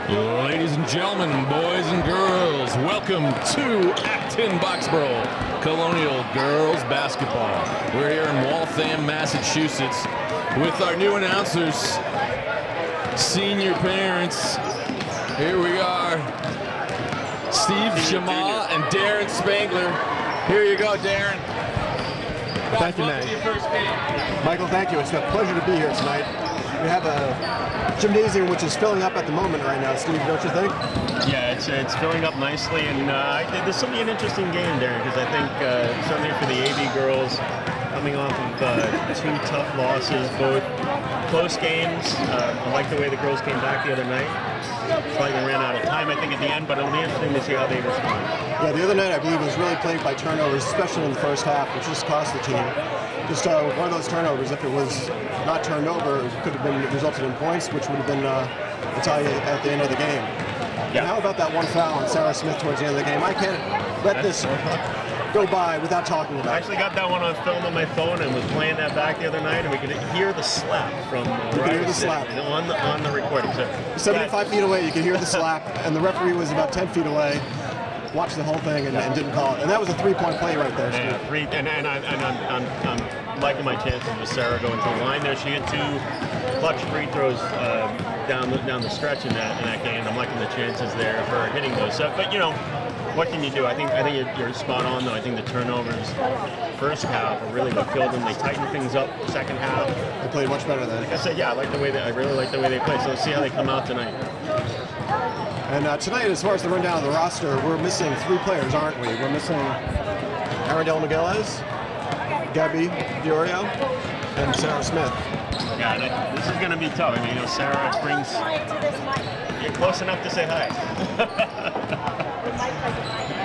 Ladies and gentlemen, boys and girls, welcome to Acton Boxborough Colonial Girls Basketball. We're here in Waltham, Massachusetts with our new announcers, senior parents. Here we are, Steve Jamal and Darren Spangler. Here you go, Darren. Thank you, man. Your first game. Michael, thank you. It's a pleasure to be here tonight. We have a gymnasium which is filling up at the moment right now, Steve, don't you think? Yeah, it's filling up nicely, and this will be an interesting game, Darren, because I think certainly for the AV girls, coming off of two tough losses, both close games. I like the way the girls came back the other night. Slightly ran out of time, I think, at the end, but it'll be interesting to see how they respond. Yeah, the other night, I believe, was really plagued by turnovers, especially in the first half, which just cost the team. Just one of those turnovers, if it was not turned over, it could have been resulted in points, which would have been the tie at the end of the game. Yeah. And how about that one foul on Sarah Smith towards the end of the game? I can't let this go by without talking about it. I actually got that one on film on my phone and was playing that back the other night, and we could hear the slap from you could hear the slap on the recording. So 75 feet away, you could hear the slap, and the referee was about 10 feet away. Watched the whole thing and didn't call it. And that was a three-point play right there, Steve. I'm liking my chances with Sarah going to the line there. She had two clutch free throws down the stretch in that game. I'm liking the chances there for her hitting those. So, but you know, what can you do? I think you're spot on though. I think the turnovers first half are really what killed them. They tightened things up second half. They played much better then. Like I said, yeah, I really like the way they play. So let's see how they come out tonight. And tonight, as far as the rundown of the roster, we're missing three players, aren't we? We're missing Arendelle Migueles, Gabby Diorio, and Sarah Smith. Yeah, this is going to be tough. I mean, you know, Sarah brings... You're close enough to say hi.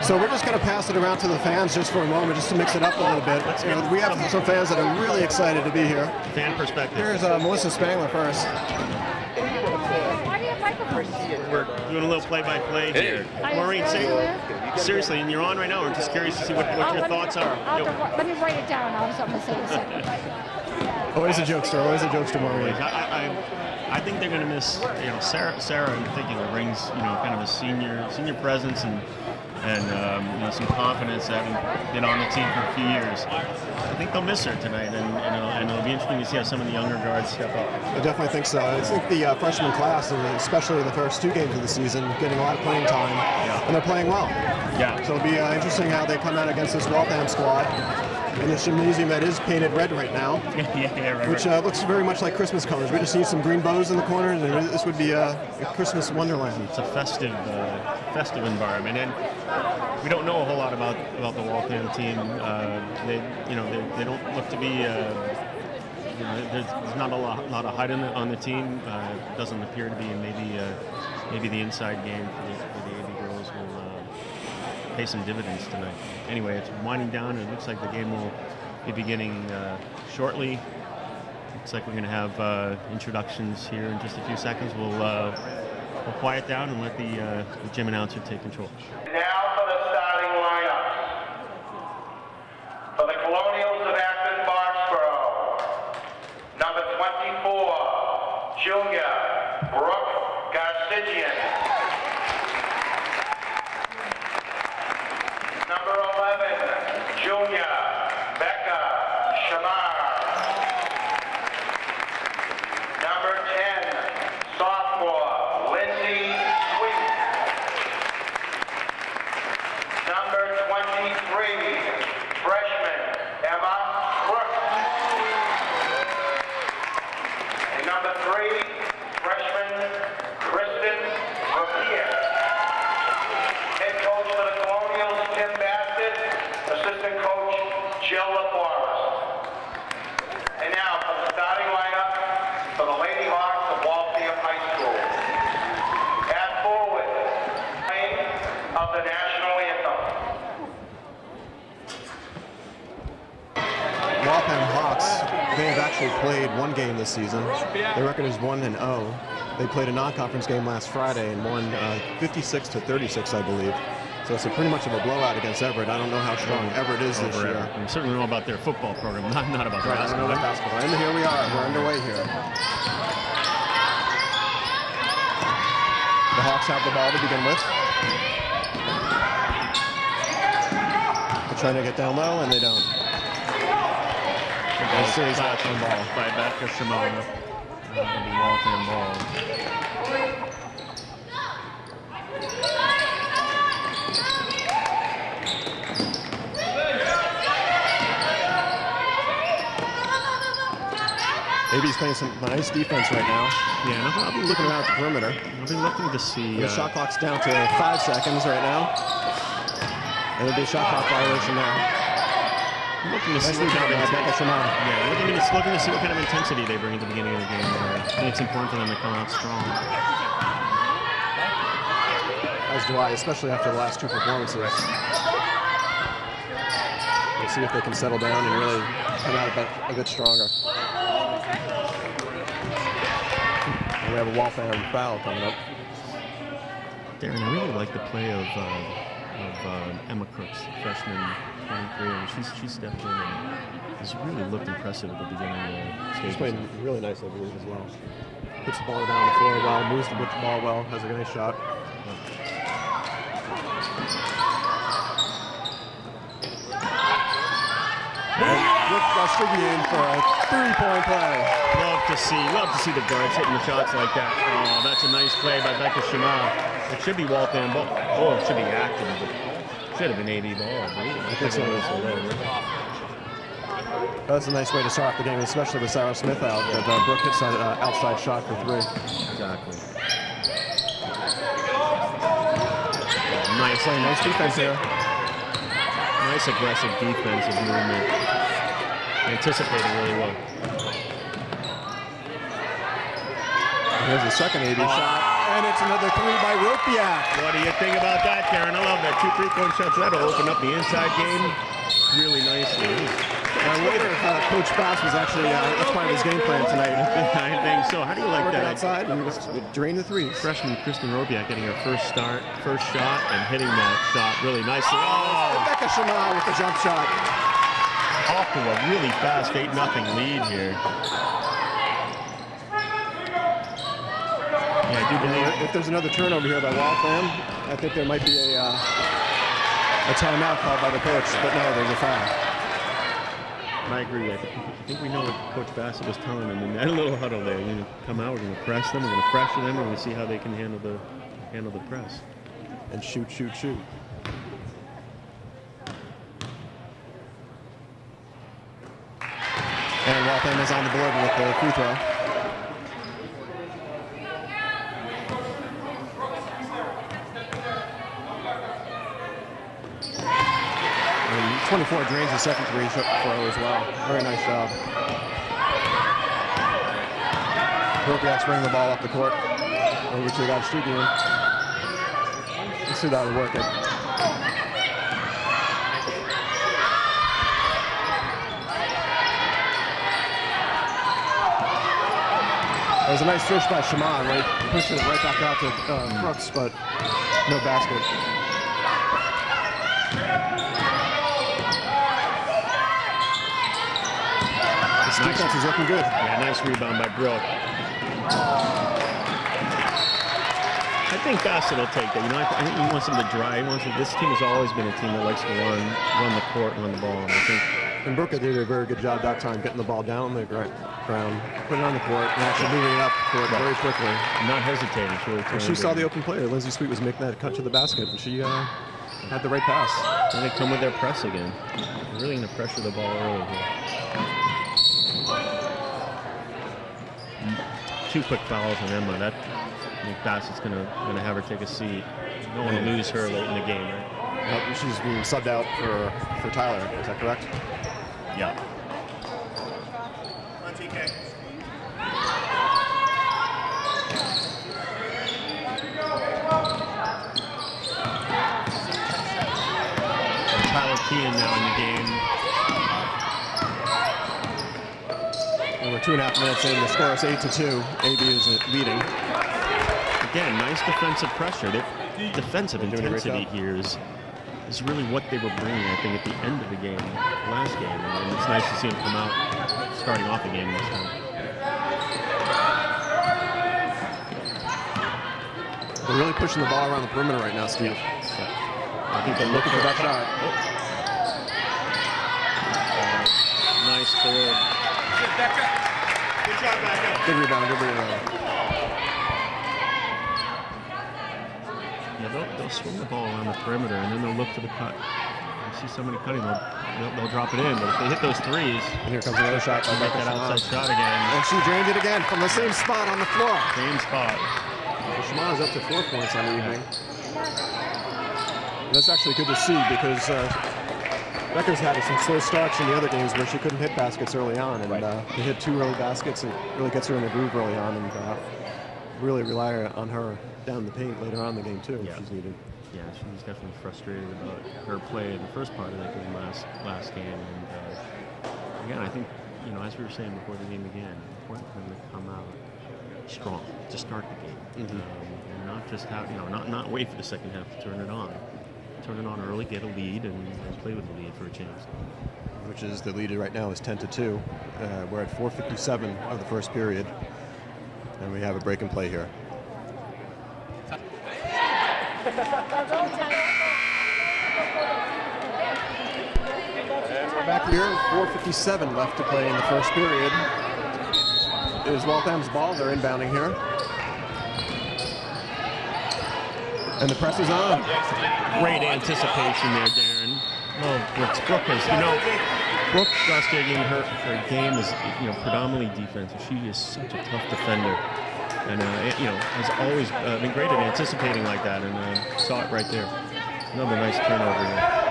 So we're just going to pass it around to the fans just for a moment, just to mix it up a little bit. We have some fans that are really excited to be here. Fan perspective. Here's Melissa Spangler first. We're doing a little play-by-play here. Maureen, seriously, and you're on right now. We're just curious to see what your thoughts are. Let me write it down. I was going to say in a second. Always a jokester. Always a jokester, Maureen. I think they're going to miss, you know, Sarah in particular brings, you know, kind of a senior presence and you know, some confidence, having been on the team for a few years. I think they'll miss her tonight, and it'll be interesting to see how some of the younger guards step up. I definitely think so. I think the freshman class, especially the first two games of the season, getting a lot of playing time, and they're playing well. Yeah. So it'll be interesting how they come out against this Waltham squad in this gymnasium that is painted red right now, right, which looks very much like Christmas colors. We just need some green bows in the corners, and this would be a Christmas wonderland. It's a festive environment, and we don't know a whole lot about the Waltham team. They don't look to be. There's not a lot of height on the team. It doesn't appear to be, and maybe the inside game for the AV girls will pay some dividends tonight. Anyway, it's winding down, and it looks like the game will be beginning shortly. Looks like we're going to have introductions here in just a few seconds. We'll quiet down and let the gym announcer take control. Now for the starting lineup. For the Colonials of Acton Boxborough, number 24, Junior Brooke Garcidian. Number 11, Junior Becca Shamar. Number 10, sophomore Lindsay Sweet. Number 23, freshman Emma Brooks. And number 3, freshman Kristen Rapier. Head coach for the Colonials, Tim Bassett. Assistant coach, Jill LaForest. And now for the starting lineup for the Lady Hawks of Waltham High School. At forward, playing of the national anthem. Waltham Hawks, they have actually played one game this season. Their record is 1-0. They played a non-conference game last Friday and won 56-36, I believe. So it's pretty much of a blowout against Everett. I don't know how strong Everett is this year. I certainly know about their football program, not about right, basketball. I don't know about basketball. And here we are. We're underway here. The Hawks have the ball to begin with. They're trying to get down low, and they don't. The series Waltham ball. By Becca Shimona. The Waltham ball. AB's playing some nice defense right now. Yeah, and I'll be looking around the perimeter. I'll be looking to see. The shot clock's down to 5 seconds right now. And there'll be a shot clock violation now. Looking to see what kind of looking to see what kind of intensity they bring at the beginning of the game. I think it's important for them to come out strong. As do I, especially after the last 2 performances. We'll see if they can settle down and really come out a bit stronger. And we have a Waltham foul coming up. Darren, I really like the play of Emma Crooks, freshman, 23, and she stepped in and has really looked impressive at the beginning of the stage. She's playing really nice, I believe, as well. Puts the ball down on the floor well, moves with the ball well, has a nice shot. In for a 3-point play. Love to see the guards hitting the shots like that. Oh, that's a nice play by Becca Shema. It should be Waltham ball. Oh, it should be active. It should have been AD ball, I believe. I think so. That's a nice way to start off the game, especially with Sarah Smith out. But Brooke hits an outside shot for 3. Exactly. Nice defense here. Nice aggressive defensive movement. Anticipating really well. Here's a second AD shot, and it's another 3 by Ropiak. What do you think about that, Karen? I love that. 2 3-point shots. That'll open up the inside game really nicely. I wonder if Coach Bass was actually, that's part of his game plan tonight. I think so. How do you like Working that? outside and just drain the 3s. Freshman Kristen Ropiak getting her first shot, and hitting that shot really nicely. Oh! Becca Shema with the jump shot. Off to a really fast 8-0 lead here. Yeah, I do believe if there's another turnover here by Waltham, I think there might be a timeout called by the coach, but no, there's a foul. I agree. I think we know what Coach Bassett was telling them in that little huddle there. We're going to come out, we're going to press them, we're going to pressure them, we're going to see how they can handle the press. And shoot, shoot, shoot. And Waltham is on the board with the free throw. And 24 drains the second 3 throw as well. Very nice job. Ropiak's bringing the ball up the court over to that studio. Let's see that work it. It was a nice fish by Shaman, right? Pushed it right back out to Crooks, but no basket. This defense is looking good. Yeah, nice rebound by Brooke. I think Bassett will take that. You know, I think he wants him to drive. This team has always been a team that likes to run the court, run the ball. And I think. And Brooke did a very good job that time getting the ball down the ground, putting it on the court, and actually moving it up the court very quickly. Not hesitating. She saw the open player. Lindsay Sweet was making that cut to the basket, and she had the right pass. And they come with their press again. They're really going to pressure the ball early here. 2 quick fouls on Emma. I think Bassett's going to have her take a seat. Don't want to lose her late in the game, right? She's being subbed out for Tyler. Is that correct? Yeah. Tyler Kean now in the game. And we're 2.5 minutes in. The score is 8-2. AB is leading. Again, nice defensive pressure. The defensive intensity here is really what they were bringing, I think, at the end of the game, last game. And it's nice to see them come out starting off the game this time. The They're really pushing the ball around the perimeter right now, Steve. I think they're looking for that shot. Nice forward. Good job, back up. Good rebound, good rebound. Yeah, they'll swing the ball around the perimeter, and then they'll look for the cut. You see somebody cutting, they'll drop it in. But if they hit those threes, And here comes another shot. they'll make that outside shot again. And she drained it again from the same spot on the floor. Same spot. Shimano's up to 4 points on the evening. That's actually good to see because Becca's had some slow starts in the other games where she couldn't hit baskets early on, and to hit 2 early baskets, it really gets her in the groove early on, and really rely on her down the paint later on in the game too if she's needed. Yeah, she's definitely frustrated about her play in the first part of that game last game, and again, I think as we were saying before the game began, it's important for them to come out strong to start the game, and not just have not wait for the second half to turn it on. Turn it on early, get a lead, and play with the lead for a chance. Which is the lead right now is 10-2. We're at 4:57 of the first period, and we have a break and play here. We're back here, 4:57 left to play in the first period. It is Waltham's ball. They're inbounding here. And the press is on. Great anticipation there, Darren. Oh, Brooke has, Brooke Gostigan, her game is, predominantly defensive. She is such a tough defender. And, has always been great at anticipating like that, and saw it right there. Another nice turnover there.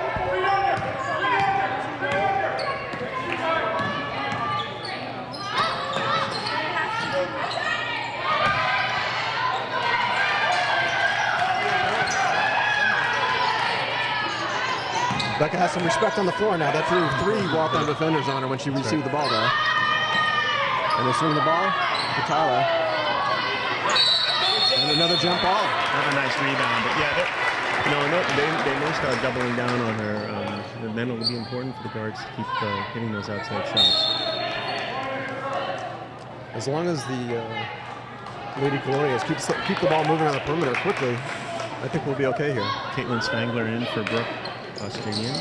Becca has some respect on the floor now. That threw 3 Waltham defenders on her when she received the ball there. And they swing the ball to Tyler. And another jump ball. Another nice rebound. But yeah, they may start doubling down on her. And then it'll be important for the guards to keep hitting those outside shots. As long as the Lady Colonials keep the ball moving on the perimeter quickly, I think we'll be okay here. Caitlin Spangler in for Brooke Australian.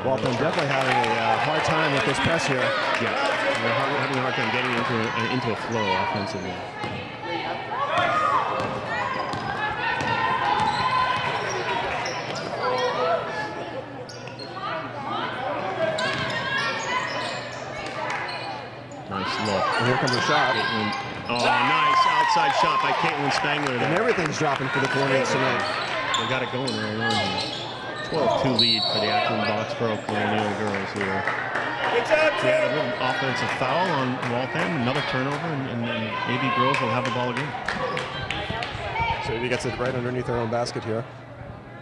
Waltham definitely having a hard time with this press here. Yeah, they're having a hard time getting into a flow offensively. Look. And here comes a shot. Caitlin. Oh, nice outside shot by Caitlin Spangler there. And everything's dropping for the Colonials tonight. They got it going early on here. 12-2 lead for the Acton-Boxborough Colonial girls here. Good job, They had a little offensive foul on Waltham, another turnover, and AB girls will have the ball again. So he gets it right underneath their own basket here.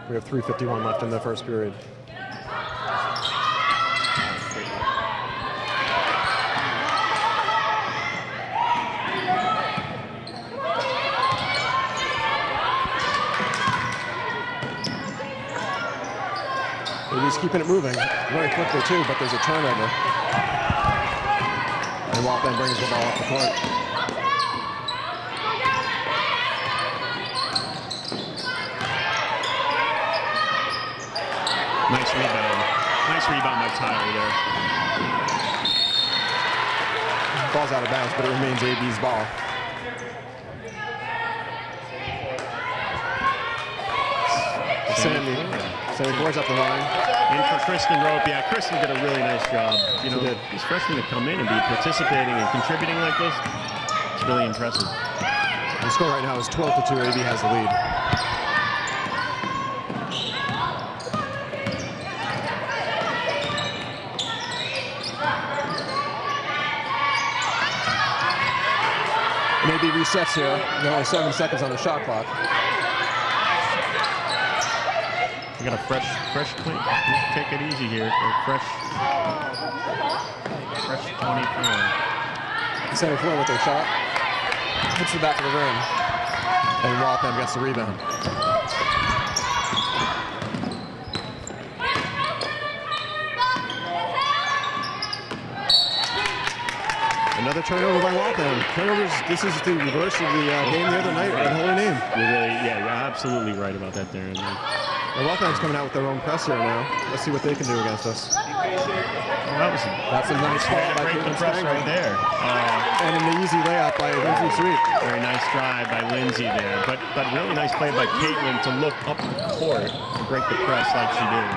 We have 3:51 left in the first period. He's keeping it moving very quickly too, but there's a turnover. And Waltham brings the ball up the court. Nice rebound. Nice rebound by Tyler there. Ball's out of bounds, but it remains AB's ball. Sammy Moore's up the line. In for Kristen Rope. Yeah, Kristen did a really nice job. These freshmen to come in and be participating and contributing like this, it's really impressive. The score right now is 12-2. AB has the lead. And AB resets here. There are only 7 seconds on the shot clock. We got a fresh clean. Take it easy here. Fresh 24. Center floor with their shot. Hits the back of the rim. And Waltham gets the rebound. Another turnover by Waltham. Turnovers, this is the reverse of the game the other night at Holy Name. You're absolutely right about that, Darren. Now, Waltham's coming out with their own press here now. Let's see what they can do against us. That's a nice ball by Caitlin press right there. And an easy layup by Lindsay Sweet. Very nice drive by Lindsay there. But really nice play by Caitlin to look up the court and break the press like she did.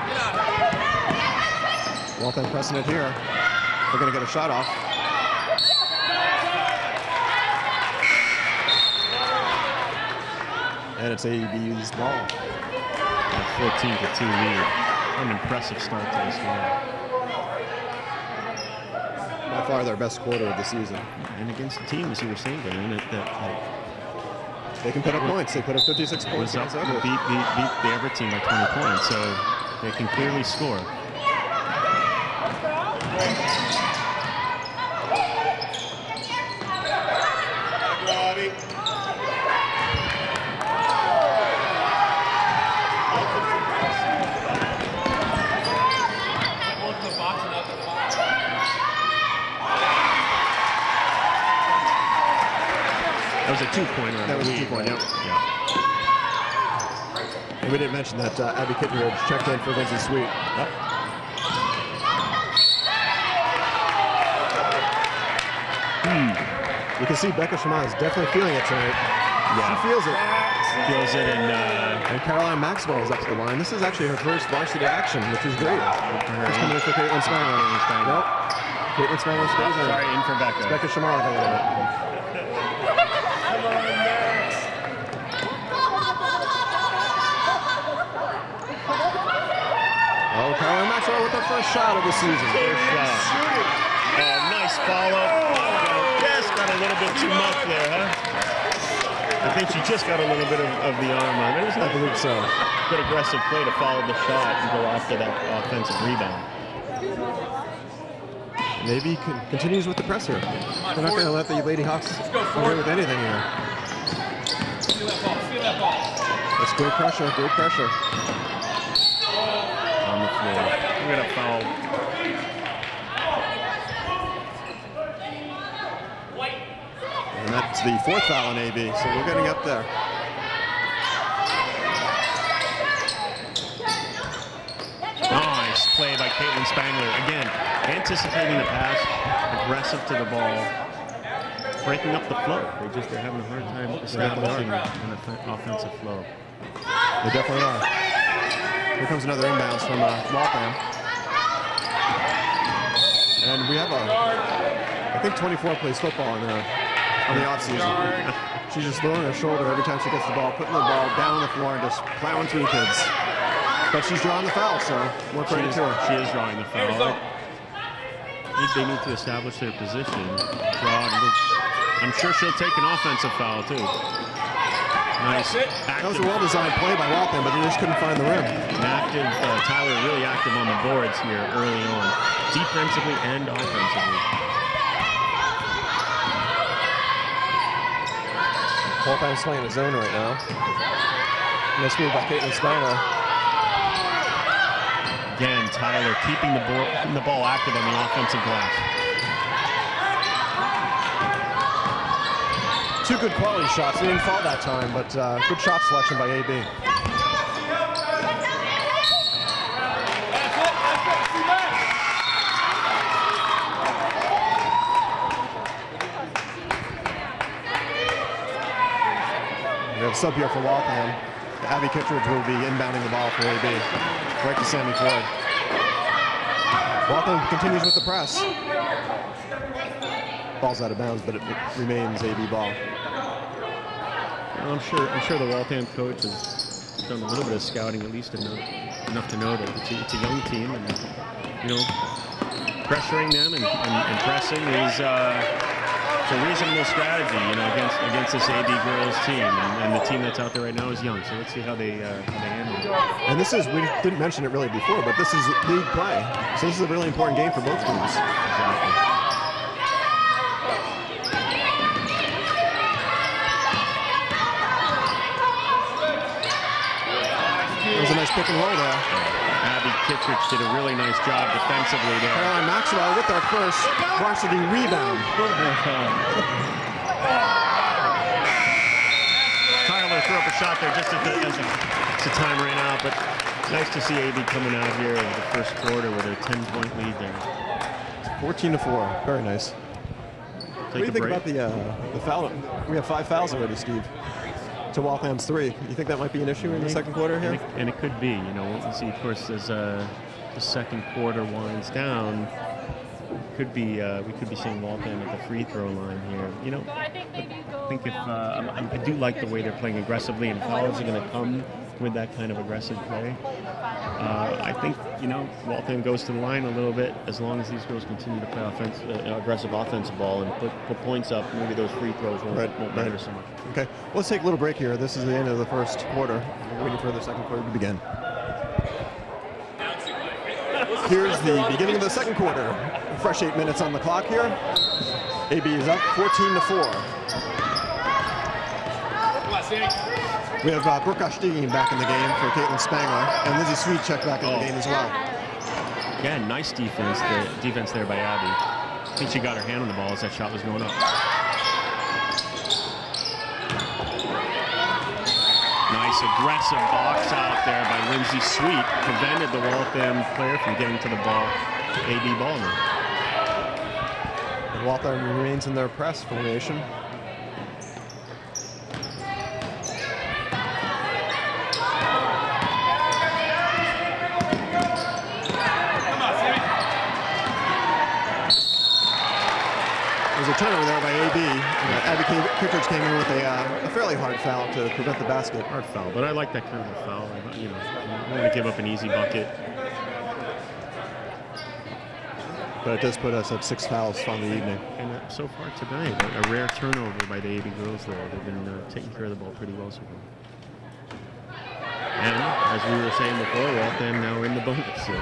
Waltham pressing it here. They're going to get a shot off. And it's ABU's ball. A 14-2 lead. An impressive start to this game. By far their best quarter of the season. And against the team, as you were saying, Darren, they can put up points. They put up 56 points. Beat the Everett team by 20 points, so they can clearly score. That was a two-pointer. That was a two-pointer, right? yeah. And we didn't mention that Abby Kittredge checked in for Lindsay Sweet. Yep. You can see Becca Shema is definitely feeling it tonight. Yeah. She feels it. Feels it, and Caroline Maxwell is up to the line. This is actually her first varsity action, which is great. She's coming in for Caitlin Spangler. Nope. Caitlin Spangler stays in. Sorry, in for Becca. It's Becca Shema. Oh, Caroline Maxwell with her first shot of the season. First shot. Nice follow. Just got a little bit too much there, huh? I think she just got a little bit of the arm on it. I believe so. Good aggressive play to follow the shot and go after that offensive rebound. Maybe continues with the press here. They're not going to let the Lady Hawks away with anything here. That's great pressure, great pressure. On the floor. We're going to foul. And that's the fourth foul on AB, so we're getting up there. Nice play by Caitlin Spangler. Again, anticipating the pass, aggressive to the ball, breaking up the flow. They're having a hard time establishing an offensive flow. They definitely are. Here comes another inbounds from Waltham. And we have I think 24 plays football in there on the off season. She's just throwing her shoulder every time she gets the ball, putting the ball down on the floor and just plowing through kids. But she's drawing the foul, so more credit to her. She is drawing the foul. They need to establish their position. I'm sure she'll take an offensive foul, too. Nice. That was a well-designed play by Waltham, but they just couldn't find the rim. Active, Tyler really active on the boards here early on, defensively and offensively. Waltham's playing a zone right now. Nice move by Caitlin Spangler. Again, Tyler keeping the ball active on the offensive glass. Two good quality shots. They didn't fall that time, but good shot selection by AB. We have a sub here for Waltham. Abby Kittredge will be inbounding the ball for AB. Right to Sammy Floyd. Waltham continues with the press. Ball's out of bounds, but it remains AB ball. Well, I'm sure the Waltham coach has done a little bit of scouting, at least enough to know that it's a young team, and pressuring them and pressing is it's a reasonable strategy, against this AB girls team, and the team that's out there right now is young. So let's see how they handle it. And this is, we didn't mention it really before, but this is league play, so this is a really important game for both teams. Exactly. It was a nice pick and roll there. Abby Kittredge did a really nice job defensively there. Caroline Maxwell with their first varsity rebound. Tyler threw up a shot there just as the time ran out, but nice to see AB coming out here in the first quarter with a 10-point lead there. 14-4. Very nice. What do you think about the foul? We have 5 fouls already, Steve, to Waltham's 3. You think that might be an issue in the second quarter here? And it could be. You know, we'll see. Of course, as the second quarter winds down, could be we could be seeing Waltham at the free throw line here. You know, I think if I do like the way they're playing aggressively, and fouls are going to come with that kind of aggressive play. I think, you know, Waltham goes to the line a little bit as long as these girls continue to play aggressive offensive ball and put points up. Maybe those free throws won't matter so much. Okay, let's take a little break here. This is the end of the first quarter. We're waiting for the second quarter to begin. Here's the beginning of the second quarter. Fresh 8 minutes on the clock here. AB is up 14-4. We have Brooke Oshtegian back in the game for Caitlin Spangler, and Lizzie Sweet checked back in the game as well. Yeah, nice defense there by Abby. I think she got her hand on the ball as that shot was going up. Nice aggressive box out there by Lindsay Sweet. Prevented the Waltham player from getting to the ball. AB ball now. And Waltham remains in their press formation. There's a turnover there by AB. Abby Kittredge came in with a fairly hard foul to prevent the basket. Hard foul, but I like that kind of a foul. You know, I don't want to give up an easy bucket. But it does put us at 6 fouls on the evening. And so far tonight, a rare turnover by the AB girls there. They've been taking care of the ball pretty well so far. And as we were saying before, Waltham now in the bonus. So.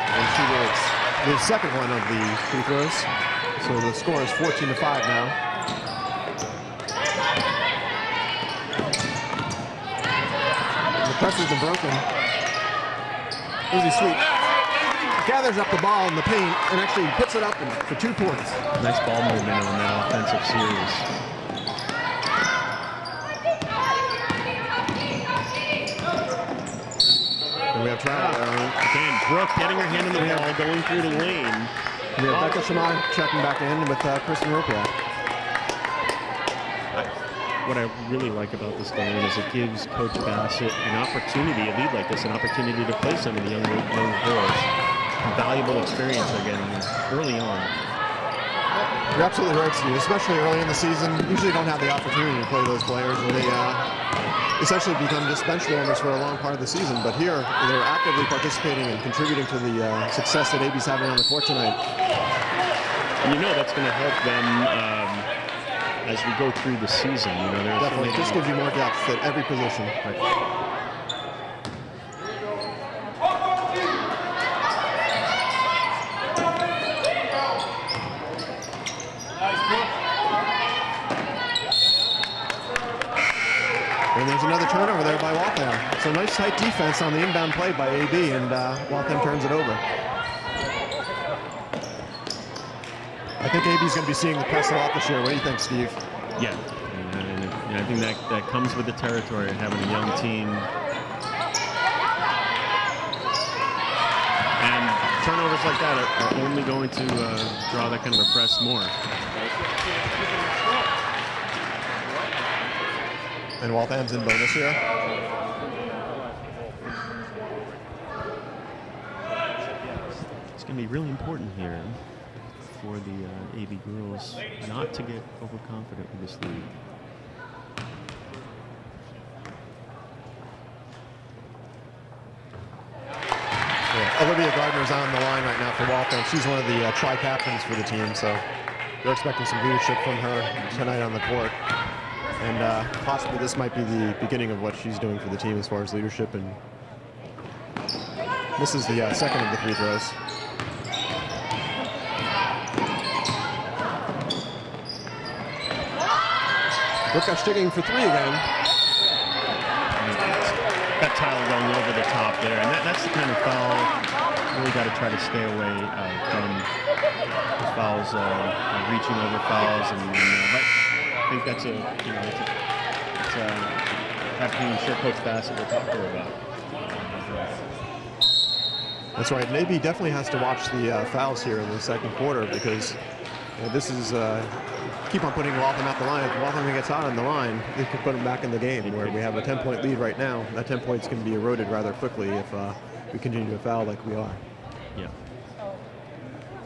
And she makes the second one of the free throws. So the score is 14-5 now. The pressure's been broken. Lizzie Sweet gathers up the ball in the paint and actually puts it up for 2 points. Nice ball movement on that offensive series. And we have travel there. Again, Brooke getting her hand in the ball, going through the lane. We have Becca Shamar checking back in with Kristen Ropiak. What I really like about this game is it gives Coach Bassett an opportunity, a lead like this, an opportunity to play some of the young girls. Valuable experience they're getting early on. You're absolutely right, Steve, especially early in the season. Usually don't have the opportunity to play those players, and they essentially become just bench warmers for a long part of the season. But here, they're actively participating and contributing to the success that AB's having on the court tonight. And you know that's going to help them as we go through the season. You know, there's definitely just gives you more depth at every position. Right. And there's another turnover there by Waltham. So nice tight defense on the inbound play by AB, and Waltham turns it over. I think AB's going to be seeing the press a lot this year. What do you think, Steve? Yeah, and I think that comes with the territory of having a young team. And turnovers like that are only going to draw that kind of a press more. And Waltham's in bonus here. It's going to be really important here for the AB girls not to get overconfident with this lead. Yeah, Olivia Gardner's on the line right now for Waltham. She's one of the tri-captains for the team, so they're expecting some leadership from her tonight on the court. And possibly this might be the beginning of what she's doing for the team as far as leadership. And this is the second of the free throws. Rookout sticking for 3 again. Got Tyler going over the top there, and that's the kind of foul really got to try to stay away from those fouls, reaching over fouls, and but I think that's that being sure Coach Bassett will talk to her about. That's right. Maybe definitely has to watch the fouls here in the second quarter, because this is keep on putting Waltham at the line. If Waltham gets out on the line, they could put them back in the game, where we have a 10-point lead right now. That 10 points can be eroded rather quickly if we continue to foul like we are. Yeah.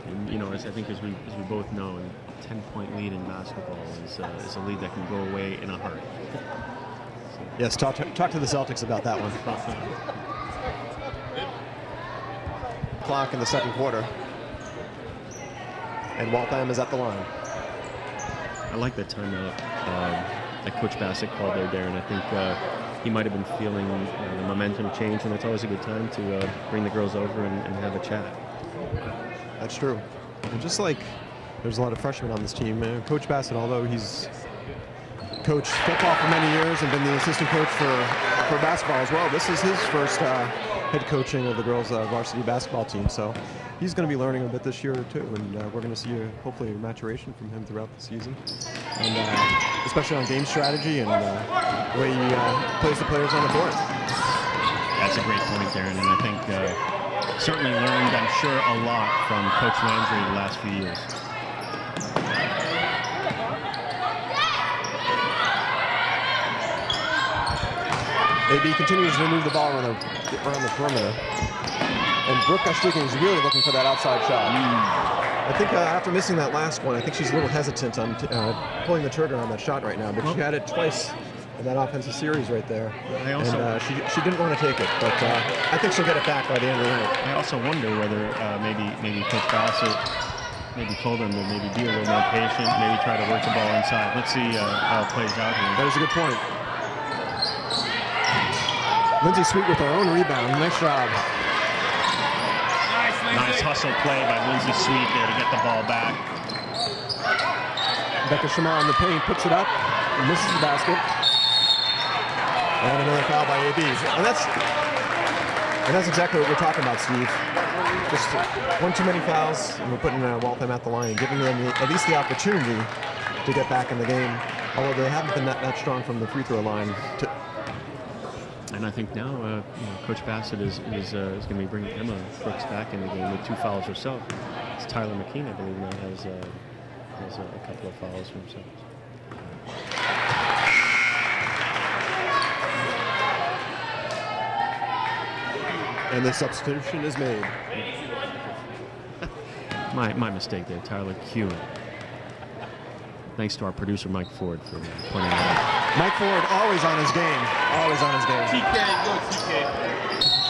And, as I think as we both know, a 10-point lead in basketball is a lead that can go away in a heartbeat. Yes, talk to the Celtics about that one. Clock in the second quarter, and Waltham is at the line. I like that timeout that Coach Bassett called there, Darren. I think he might have been feeling the momentum change, and it's always a good time to bring the girls over and have a chat. That's true. And just like there's a lot of freshmen on this team, Coach Bassett, although he's coached football for many years and been the assistant coach for basketball as well, this is his first head coaching of the girls' varsity basketball team. So he's going to be learning a bit this year too, and we're going to see hopefully a maturation from him throughout the season, and especially on game strategy and the way he plays the players on the court. That's a great point, Darren, and I think certainly learned, I'm sure, a lot from Coach Landry the last few years. AB continues to move the ball around the perimeter. And Brooke Ashtigan is really looking for that outside shot. I think after missing that last one, I think she's a little hesitant on pulling the trigger on that shot right now. But she had it twice in that offensive series right there. And she didn't want to take it. But I think she'll get it back by the end of the night. I also wonder whether maybe Coach Bassett maybe told them to maybe be a little more patient, maybe try to work the ball inside. Let's see how it plays out here. That is a good point. Lindsay Sweet with her own rebound. Nice job. Nice hustle play by Lindsay Sweet there to get the ball back. Becca Shamar in the paint, puts it up, and misses the basket. And another foul by AB. And that's exactly what we're talking about, Steve. Just one too many fouls, and we're putting Waltham at the line, giving them at least the opportunity to get back in the game, although they haven't been that strong from the free throw line. And I think now Coach Bassett is going to be bringing Emma Brooks back in the game with 2 fouls herself. It's Tyler McKean, I believe, now has a couple of fouls for himself. And the substitution is made. my mistake there, Tyler Kuhn. Thanks to our producer, Mike Ford, for pointing that out. Mike Ford always on his game. Always on his game. TK, go TK.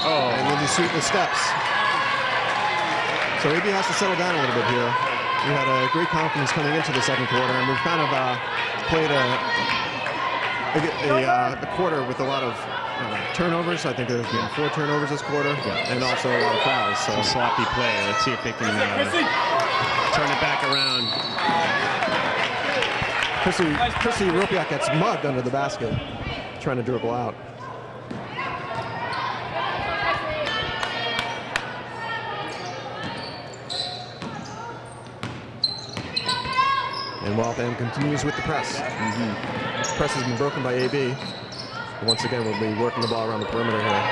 Oh, and Lindsay Sweet with steps. So AB has to settle down a little bit here. We had a great confidence coming into the second quarter, and we've kind of played a quarter with a lot of turnovers. I think there's been 4 turnovers this quarter, and also a lot of fouls. So some sloppy play. Let's see if they can turn it back around. Chrissy Ropiak gets mugged under the basket, trying to dribble out. And Waltham continues with the press. The press has been broken by AB. Once again, we'll be working the ball around the perimeter here.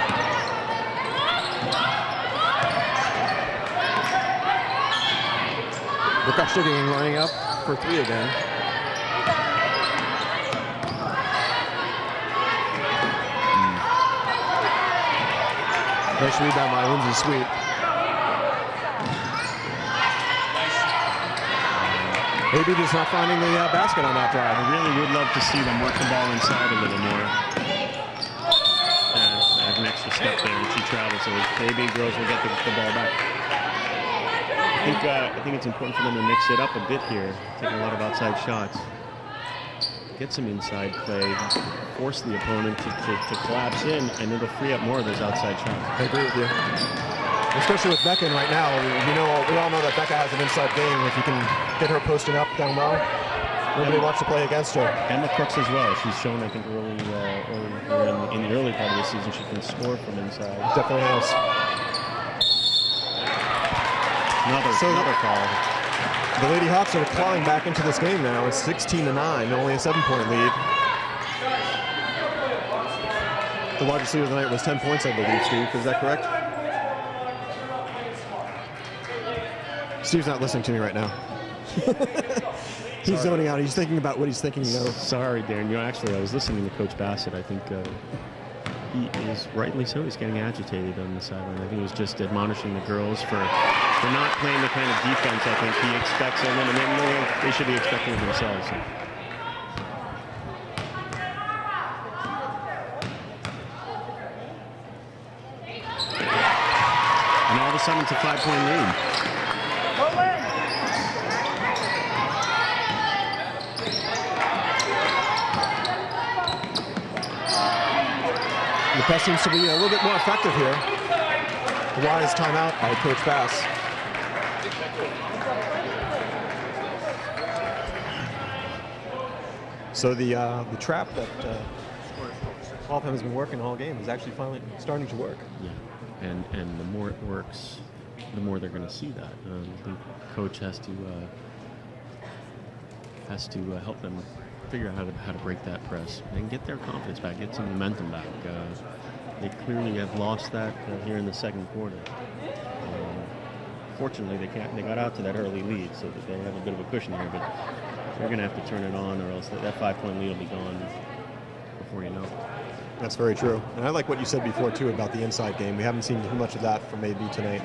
Rukashtigan lining up for 3 again. Nice rebound by Lindsay Sweet. AB just not finding the basket on that drive. I really would love to see them work the ball inside a little more. An extra step there when she travels, so AB girls will get the ball back. I think it's important for them to mix it up a bit here, taking a lot of outside shots. Get some inside play, force the opponent to collapse in, and it'll free up more of those outside shots. I agree with you. Especially with Becca right now. We all know that Becca has an inside game. If you can get her posting up down low, Nobody wants to play against her. Emma Crooks as well. She's shown, I think, early in the early part of the season, she can score from inside. Definitely has. Another call. The Lady Hawks are clawing back into this game now. It's 16-9, only a 7-point lead. The largest lead of the night was 10 points, I believe, Steve. Is that correct? Steve's not listening to me right now. He's zoning out. He's thinking about what he's thinking. Sorry, Darren. Actually, I was listening to Coach Bassett. I think he is, rightly so, he's getting agitated on the sideline. I think he was just admonishing the girls for not playing the kind of defense I think he expects of them, and then they should be expecting of themselves. And all of a sudden, it's a 5-point lead. The press seems to be a little bit more effective here. A wise timeout by Coach Bass. So the trap that Waltham has been working all game is actually finally starting to work. Yeah, and the more it works, the more they're going to see that. I think Coach has to help them figure out how to break that press and get their confidence back, get some momentum back. They clearly have lost that here in the second quarter. Fortunately, they got out to that early lead, so that they have a bit of a cushion here, but they're going to have to turn it on, or else that 5-point lead will be gone before you know it. That's very true. And I like what you said before, too, about the inside game. We haven't seen too much of that from AB tonight.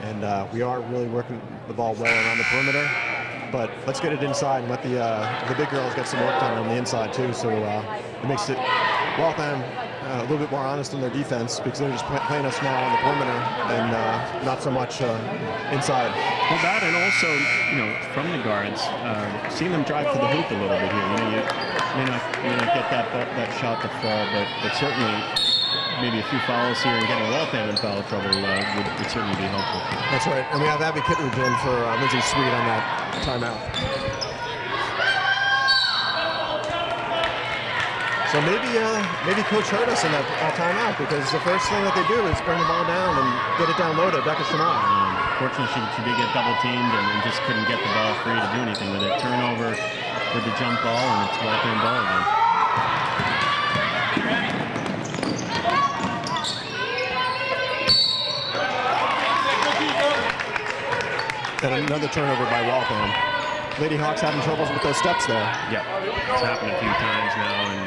And we are really working the ball well around the perimeter. But let's get it inside and let the big girls get some work done on the inside, too. So it makes it Waltham a little bit more honest in their defense, because they're just playing us small on the perimeter and not so much inside. Well, that, and also, from the guards, seeing them drive to the hoop a little bit here. You may not get that shot to fall, but certainly maybe a few fouls here and getting Waltham in foul trouble would certainly be helpful. That's right, and we have Abby Kittredge in for Lindsay Sweet on that timeout. So maybe Coach heard us in that timeout, because the first thing that they do is bring the ball down and get it down low to Becca Shimon. Fortunately, she did get double teamed and just couldn't get the ball free to do anything with it. Turnover with the jump ball, and it's Waltham ball again. And another turnover by Waltham. Lady Hawks having troubles with those steps there. Yeah, it's happened a few times now, and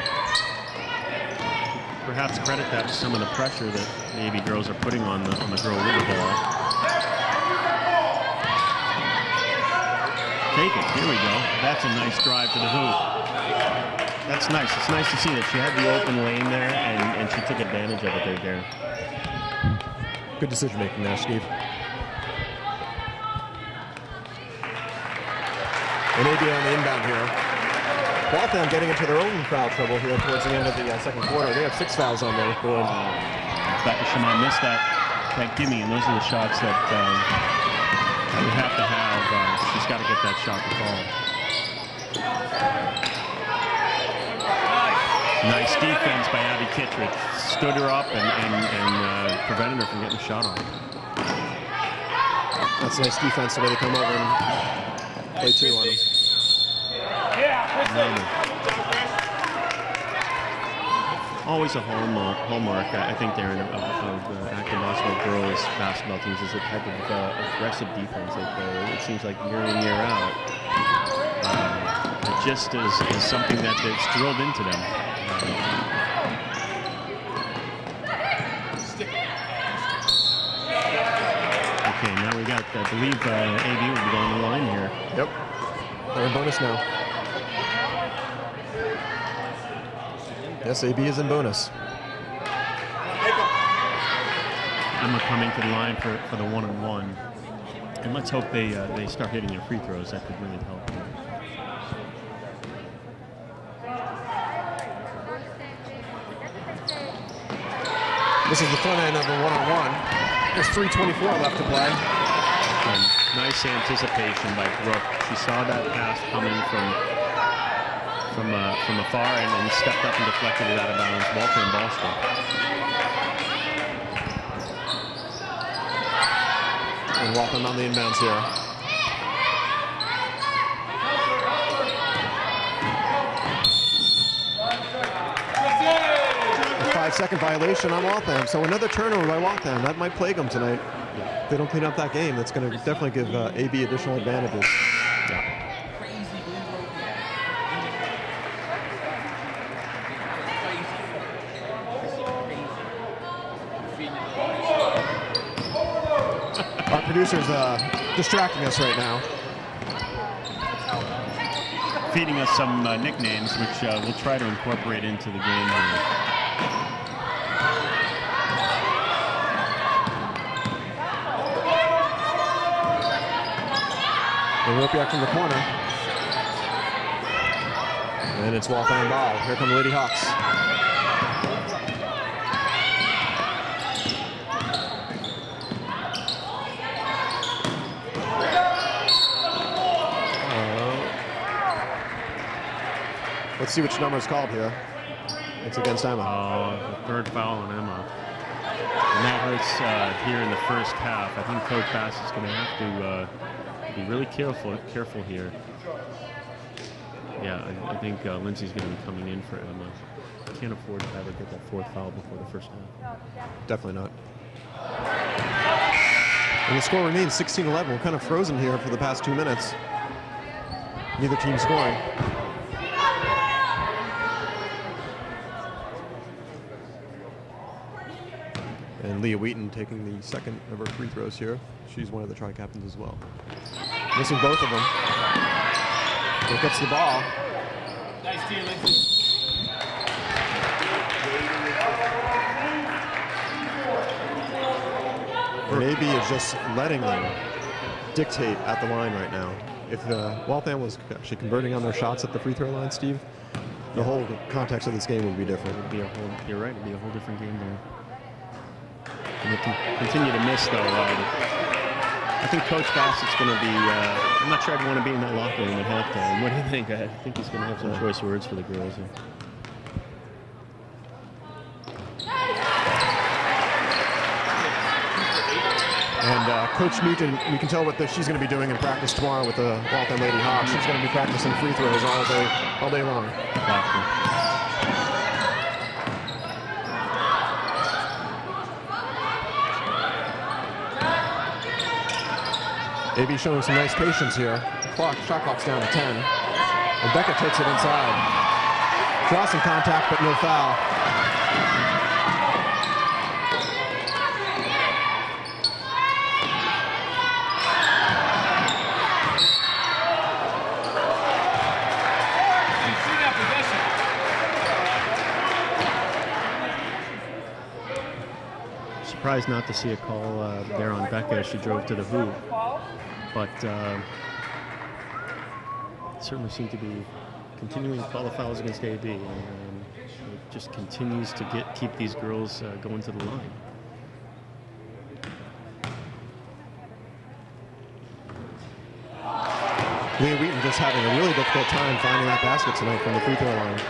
perhaps credit that to some of the pressure that the AB girls are putting on the girl with the ball. Take it, here we go. That's a nice drive to the hoop. That's nice. It's nice to see that she had the open lane there, and she took advantage of it right there. Good decision making there, Steve. And AB on the inbound here. Waltham getting into their own foul trouble here towards the end of the second quarter. They have 6 fouls on their board. Becca Shimon missed that gimme, and those are the shots that you have to have. She's got to get that shot to fall. Nice defense by Abby Kittredge. Stood her up and prevented her from getting a shot on. That's nice defense the way they come over and play 2 on them. Always a hallmark, I think, Darren, of active basketball girls basketball teams is the type of aggressive defense they play. It seems like year in, year out. It just is something that's drilled into them. Okay, now we got, I believe, AB will be going the line here. Yep. They're in bonus now. Yes, AB is in bonus. Emma coming to the line for the 1-on-1. And let's hope they start hitting their free throws. That could really help them. This is the front end of the 1-on-1. There's 3:24 left to play. And nice anticipation by Brooke. She saw that pass coming from from afar and stepped up and deflected it out of bounds. Waltham ball strike. And Waltham on the inbounds here. A 5-second violation on Waltham. So another turnover by Waltham. That might plague them tonight. If they don't clean up that game, that's going to definitely give AB additional advantages. Yeah. Our producer's distracting us right now. Feeding us some nicknames, which we'll try to incorporate into the game here. They whip back from the corner. And it's Waltham ball. Here come the Lady Hawks. Let's see which number is called here. It's against Emma. The third foul on Emma. And that hurts here in the first half. I think Coach Bass is going to have to be really careful here. Yeah, I think Lindsay's going to be coming in for Emma. Can't afford to have her get that fourth foul before the first half. Definitely not. And the score remains 16-11. We're kind of frozen here for the past 2 minutes. Neither team scoring. And Leah Wheaton taking the second of her free throws here. She's one of the tri-captains as well. Missing both of them. Here gets the ball. Nice team, Lindsay. And AB is just letting them dictate at the line right now. If Waltham was actually converting on their shots at the free throw line, Steve, the whole context of this game would be different. It would be a whole, you're right, it would be a whole different game there. And they can continue to miss, though. I think Coach Bassett's going to be, I'm not sure I'd want to be in that locker room at halftime. What do you think? I think he's going to have some choice words for the girls. And Coach Newton, we can tell what she's going to be doing in practice tomorrow with the Waltham Lady Hawks. She's going to be practicing free throws all day long. Exactly. AB showing some nice patience here. Shot clock's down to 10. And Becca takes it inside. Draws some contact, but no foul. Surprised not to see a call there on Becca as she drove to the hoop. But certainly seem to be continuing to call the fouls against AB, and it just continues to keep these girls going to the line. Leah Wheaton just having a really difficult time finding that basket tonight from the free throw line.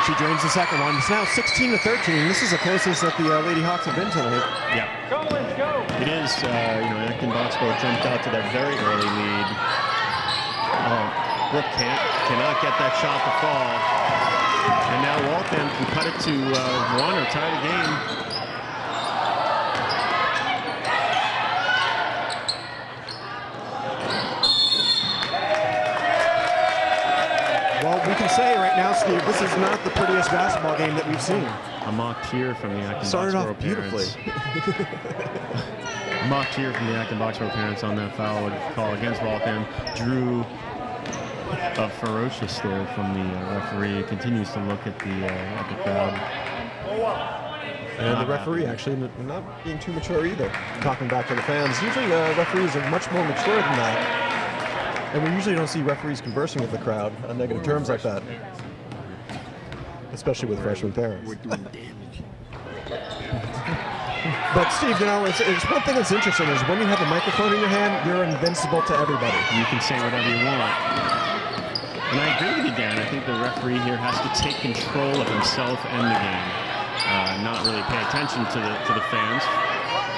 She drains the second one. It's now 16-13. This is the closest that the Lady Hawks have been tonight. Yeah. Go, let's go. It is, Acton Boxborough jumped out to that very early lead. Brooke cannot get that shot to fall. And now Waltham can cut it to 1 or tie the game. Well, we can say right now, Steve, this is not the prettiest basketball game that we've seen. A mock cheer from the Acton Started Boxborough off beautifully. A mock cheer from the Acton Boxborough parents on that foul call against Waltham. Drew ferocious there from the referee. Continues to look at the crowd. And the referee actually not being too mature either. Talking back to the fans. Usually referees are much more mature than that. And we usually don't see referees conversing with the crowd on negative terms like that. Especially with freshman parents. We're doing damage. But Steve, you know, it's one thing that's interesting is when you have a microphone in your hand, you're invincible to everybody. You can say whatever you want. And I agree with you, Dan. I think the referee here has to take control of himself and the game, not really pay attention to the fans.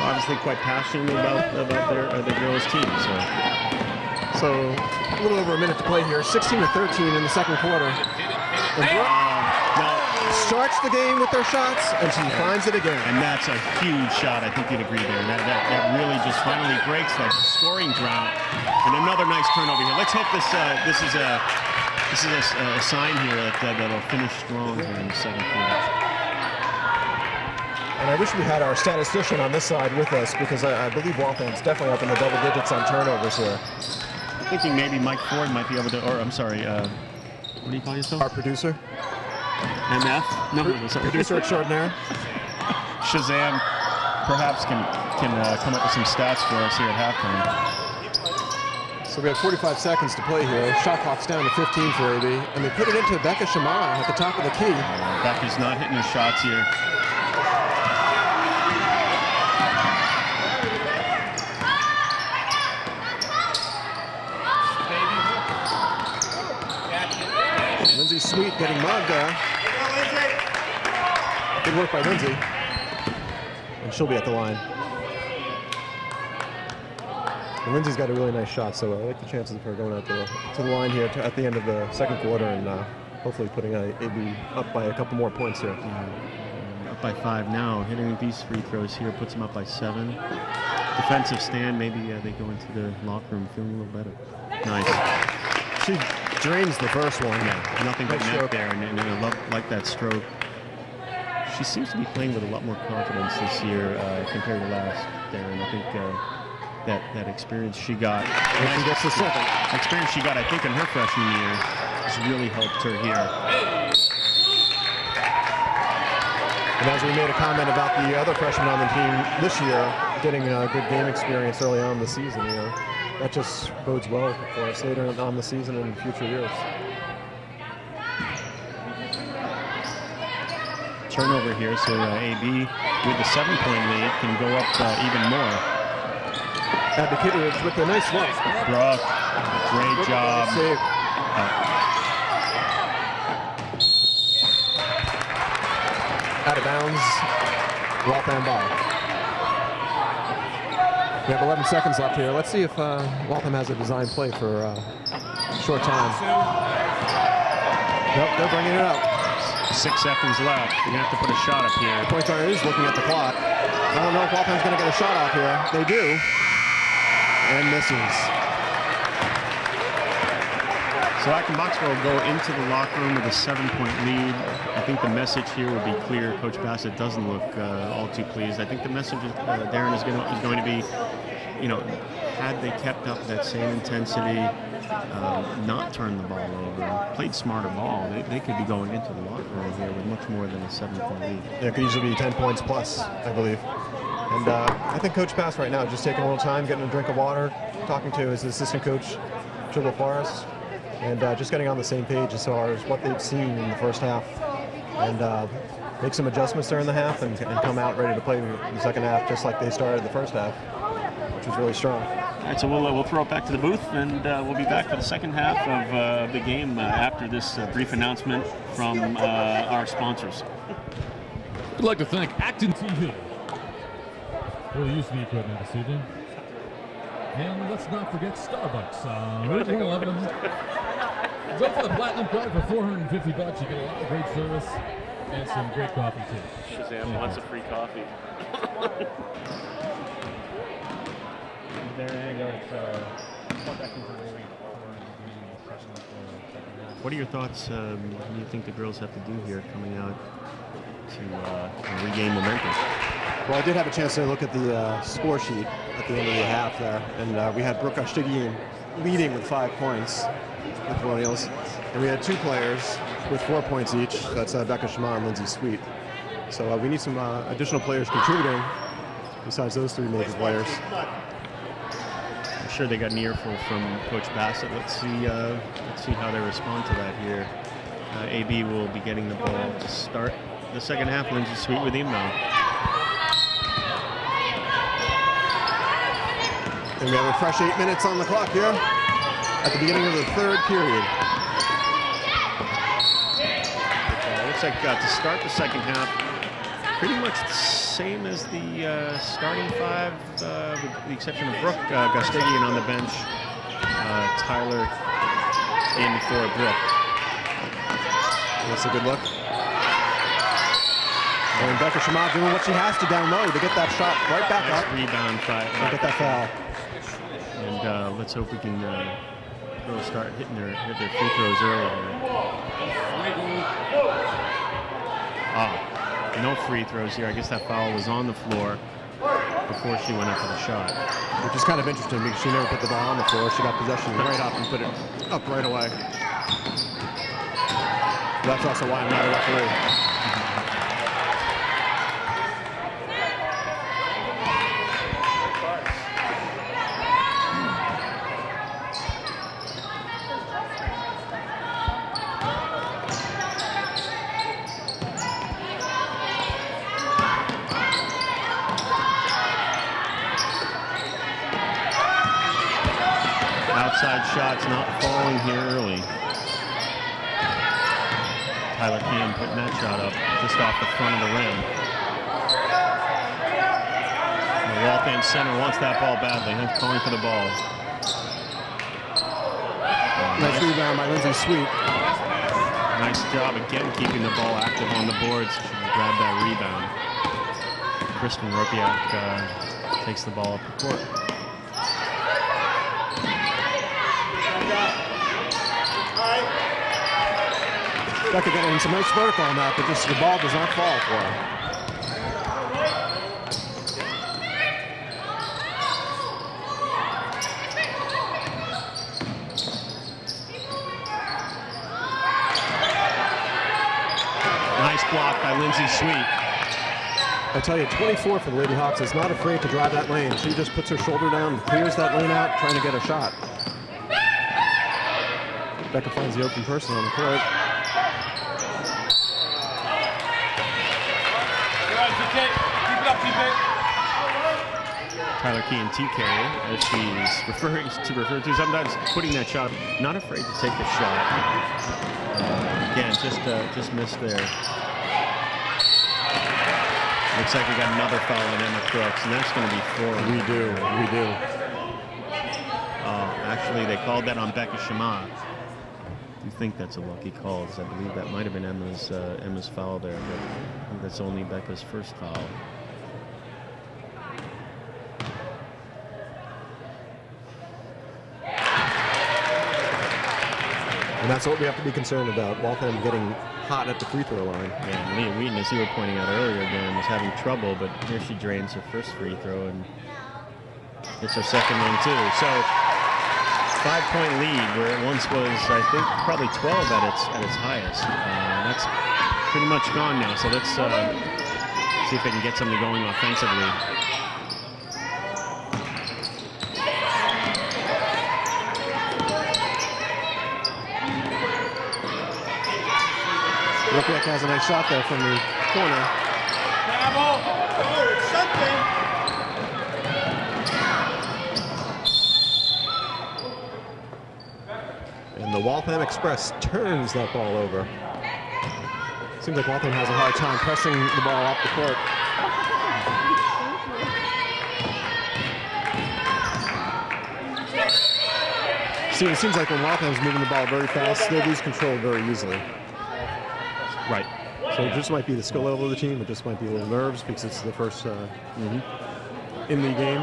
Obviously, quite passionate about the girls' team. So a little over a minute to play here. 16-13 in the second quarter. Starts the game with their shots, and she finds it again. And that's a huge shot. I think you'd agree there. That really just finally breaks that scoring drought. And another nice turnover here. Let's hope this is a sign here that'll finish strong here in the second quarter. And I wish we had our statistician on this side with us, because I believe Waltham's definitely up in the double digits on turnovers here. I'm thinking maybe Mike Ford might be able to, or I'm sorry, what do you call yourself? Our producer. MF? No, producer extraordinaire. Shazam perhaps can come up with some stats for us here at halftime. So we have 45 seconds to play here. Shot clock's down to 15 for AB, and they put it into Becca Shamar at the top of the key. Becca's not hitting her shots here. Lindsay Sweet getting mugged there. Good work by Lindsay. And she'll be at the line. And Lindsay's got a really nice shot, so I like the chances of her going out to the line here at the end of the second quarter, and hopefully putting AB up by a couple more points here. Up by 5 now. Hitting these free throws here puts them up by 7. Defensive stand, maybe they go into the locker room feeling a little better. Nice. She drains the first one. Yeah, nothing but net there, and I like that stroke. She seems to be playing with a lot more confidence this year compared to last, Darren. I think that experience she got, gets the second. Experience she got, I think, in her freshman year has really helped her here. And as we made a comment about the other freshmen on the team this year, getting a good game experience early on in the season, you know, that just bodes well for us later on the season and in future years. Turnover here, so AB with the 7-point lead can go up even more. Abby Kitteridge with a nice look. Brooke, great job. Out of bounds, Waltham ball. We have 11 seconds left here. Let's see if Waltham has a design play for a short time. Nope, they're bringing it up. 6 seconds left. You're going to have to put a shot up here. The point guard is looking at the clock. I don't know if Waltham's going to get a shot off here. They do. And misses. So Acton Boxborough will go into the locker room with a 7-point lead. I think the message here will be clear. Coach Bassett doesn't look all too pleased. I think the message, Darren, is going to be, you know, had they kept up that same intensity, not turned the ball over, played smarter ball, they could be going into the locker room here with much more than a 7-point lead. Yeah, it could usually be 10 points plus, I believe. And I think Coach Bass right now is just taking a little time, getting a drink of water, talking to his assistant coach, Tribble Forrest, and just getting on the same page as far as what they've seen in the first half. And make some adjustments during the half and come out ready to play in the second half just like they started the first half, which was really strong. All right, so we'll throw it back to the booth, and we'll be back for the second half of the game after this brief announcement from our sponsors. I'd like to thank Acton TV for the use of the equipment this evening. And let's not forget Starbucks. Route 111. Go for the Platinum card for $450. You get a lot of great service and some great coffee too. Shazam wants a free coffee. There you go. What are your thoughts? What do you think the girls have to do here coming out to regain momentum? Well, I did have a chance to look at the score sheet at the end of the half there, and we had Brooke Ashtigian leading with 5 points with Colonials, and we had 2 players with 4 points each. That's Becca Shamar and Lindsay Sweet. So we need some additional players contributing besides those 3 major players. I'm sure they got an earful from Coach Bassett. Let's see how they respond to that here. AB will be getting the ball to start the second half. Lindsay Sweet with him now. And we have a fresh 8 minutes on the clock here at the beginning of the third period. Looks like to start the second half, pretty much the same as the starting five, with the exception of Brooke Gustegian on the bench. Tyler in for Brooke. That's a good look. And Becca Shema doing what she has to down low to get that shot right back Nice up. rebound And get that foul. And let's hope we can girls start hit their free throws early here. No free throws here. I guess that foul was on the floor before she went up for the shot. Which is kind of interesting because she never put the ball on the floor. She got possession right up and put it up right away. That's also why I'm not a referee. Outside shots not falling here early. Tyler Keane putting that shot up just off the front of the rim. The Waltham center wants that ball badly. He's calling for the ball. Nice rebound by Lindsay Sweet. Nice job again keeping the ball active on the boards. She grabbed that rebound. Kristen Ropiak takes the ball up the court. Becca getting some nice work on that, but just the ball does not fall for her. Nice block by Lindsay Sweet. I tell you, 24 for the Lady Hawks is not afraid to drive that lane. She just puts her shoulder down, clears that lane out, trying to get a shot. Becca finds the open person on the court. Tyler Keane, TK, as she's referring to, sometimes putting that shot, not afraid to take the shot. Again, just missed there. Looks like we got another foul on Emma Crooks, and that's going to be 4. We do. Actually, they called that on Becca Shema. You think that's a lucky call, because I believe that might have been Emma's foul there, but I think that's only Becca's first foul. And that's what we have to be concerned about. Waltham getting hot at the free throw line. Yeah, and Leah Wheaton, as you were pointing out earlier, again, was having trouble, but here she drains her first free throw and hits her second one too. So 5-point lead, where it once was, I think, probably 12 at its highest. That's pretty much gone now. So let's see if they can get something going offensively. Ropiak has a nice shot there from the corner. And the Waltham Express turns that ball over. Seems like Waltham has a hard time pressing the ball up the court. See, it seems like when Waltham's moving the ball very fast, they lose control very easily. Right. So it just might be the skill level of the team. It just might be a little nerves because it's the first in the game.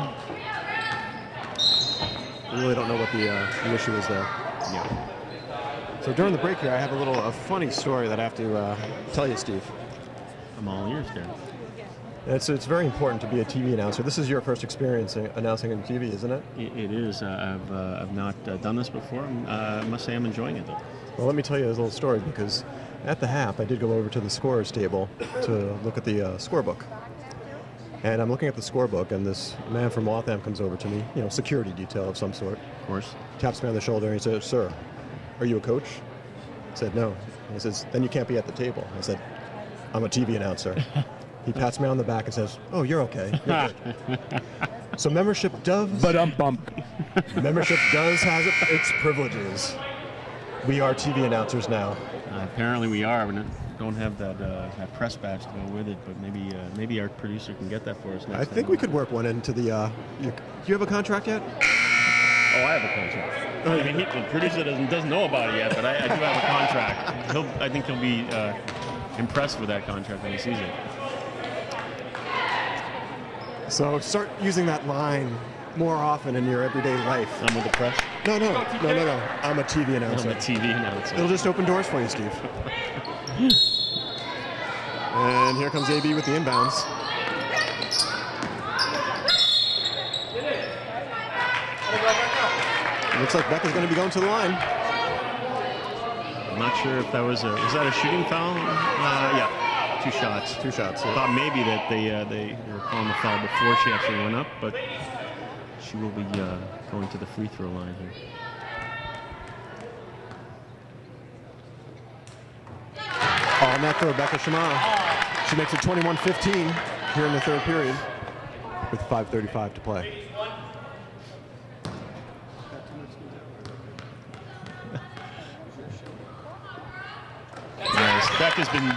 We really don't know what the issue is there. Yeah. So during the break here, I have a funny story that I have to tell you, Steve. I'm all ears there. It's very important to be a TV announcer. This is your first experience announcing on TV, isn't it? It is. I've not done this before. I must say I'm enjoying it, though. Well, let me tell you a little story, because at the half, I did go over to the scorer's table to look at the scorebook. And I'm looking at the scorebook, and this man from Waltham comes over to me, security detail of some sort. Of course. Taps me on the shoulder, and he says, "Sir, are you a coach?" I said, "No." And he says, "Then you can't be at the table." I said, "I'm a TV announcer." He pats me on the back and says, "Oh, you're okay. You're good." So membership does. Membership does has its privileges. We are TV announcers now. Apparently we are. We don't have that press badge to go with it, but maybe our producer can get that for us next I think we could work one into the. Do you have a contract yet? Oh, I have a contract. I mean, the producer doesn't know about it yet, but I do have a contract. I think he'll be impressed with that contract when he sees it. So start using that line more often in your everyday life. I'm with the press? No. I'm a TV announcer. I'm a TV announcer. It'll just open doors for you, Steve. And here comes AB with the inbounds. Looks like Becca's going to be going to the line. I'm not sure if that was that a shooting foul? Yeah, 2 shots. 2 shots. I thought maybe that they were calling the foul before she actually went up, but she will be going to the free throw line here. On that throw, Becca Shema. She makes it 21-15 here in the third period with 5:35 to play. Yes, Becca's been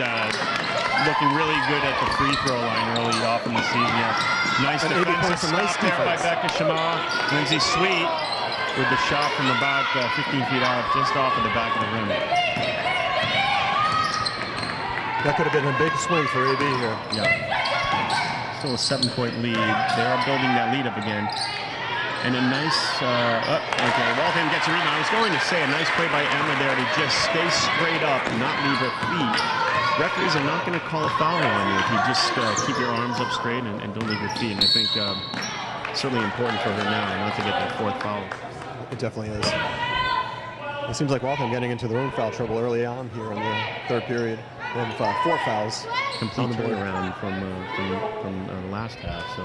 looking really good at the free throw line early off in the season. Yeah. Nice defensive stop there by Becca Shema. Lindsay Sweet with the shot from about 15 feet out, just off of the back of the rim. That could have been a big swing for AB here. Yeah. Still a 7-point lead. They are building that lead up again. And a nice, okay, Waltham gets a rebound. I was going to say a nice play by Emma there to just stay straight up and not leave her feet. Referees are not going to call a foul on you if you just keep your arms up straight and don't leave your feet. And I think certainly important for her now not to get that 4th foul. It definitely is. It seems like Waltham getting into their own foul trouble early on here in the third period. They have 4 fouls. Complete turnaround from the last half. So.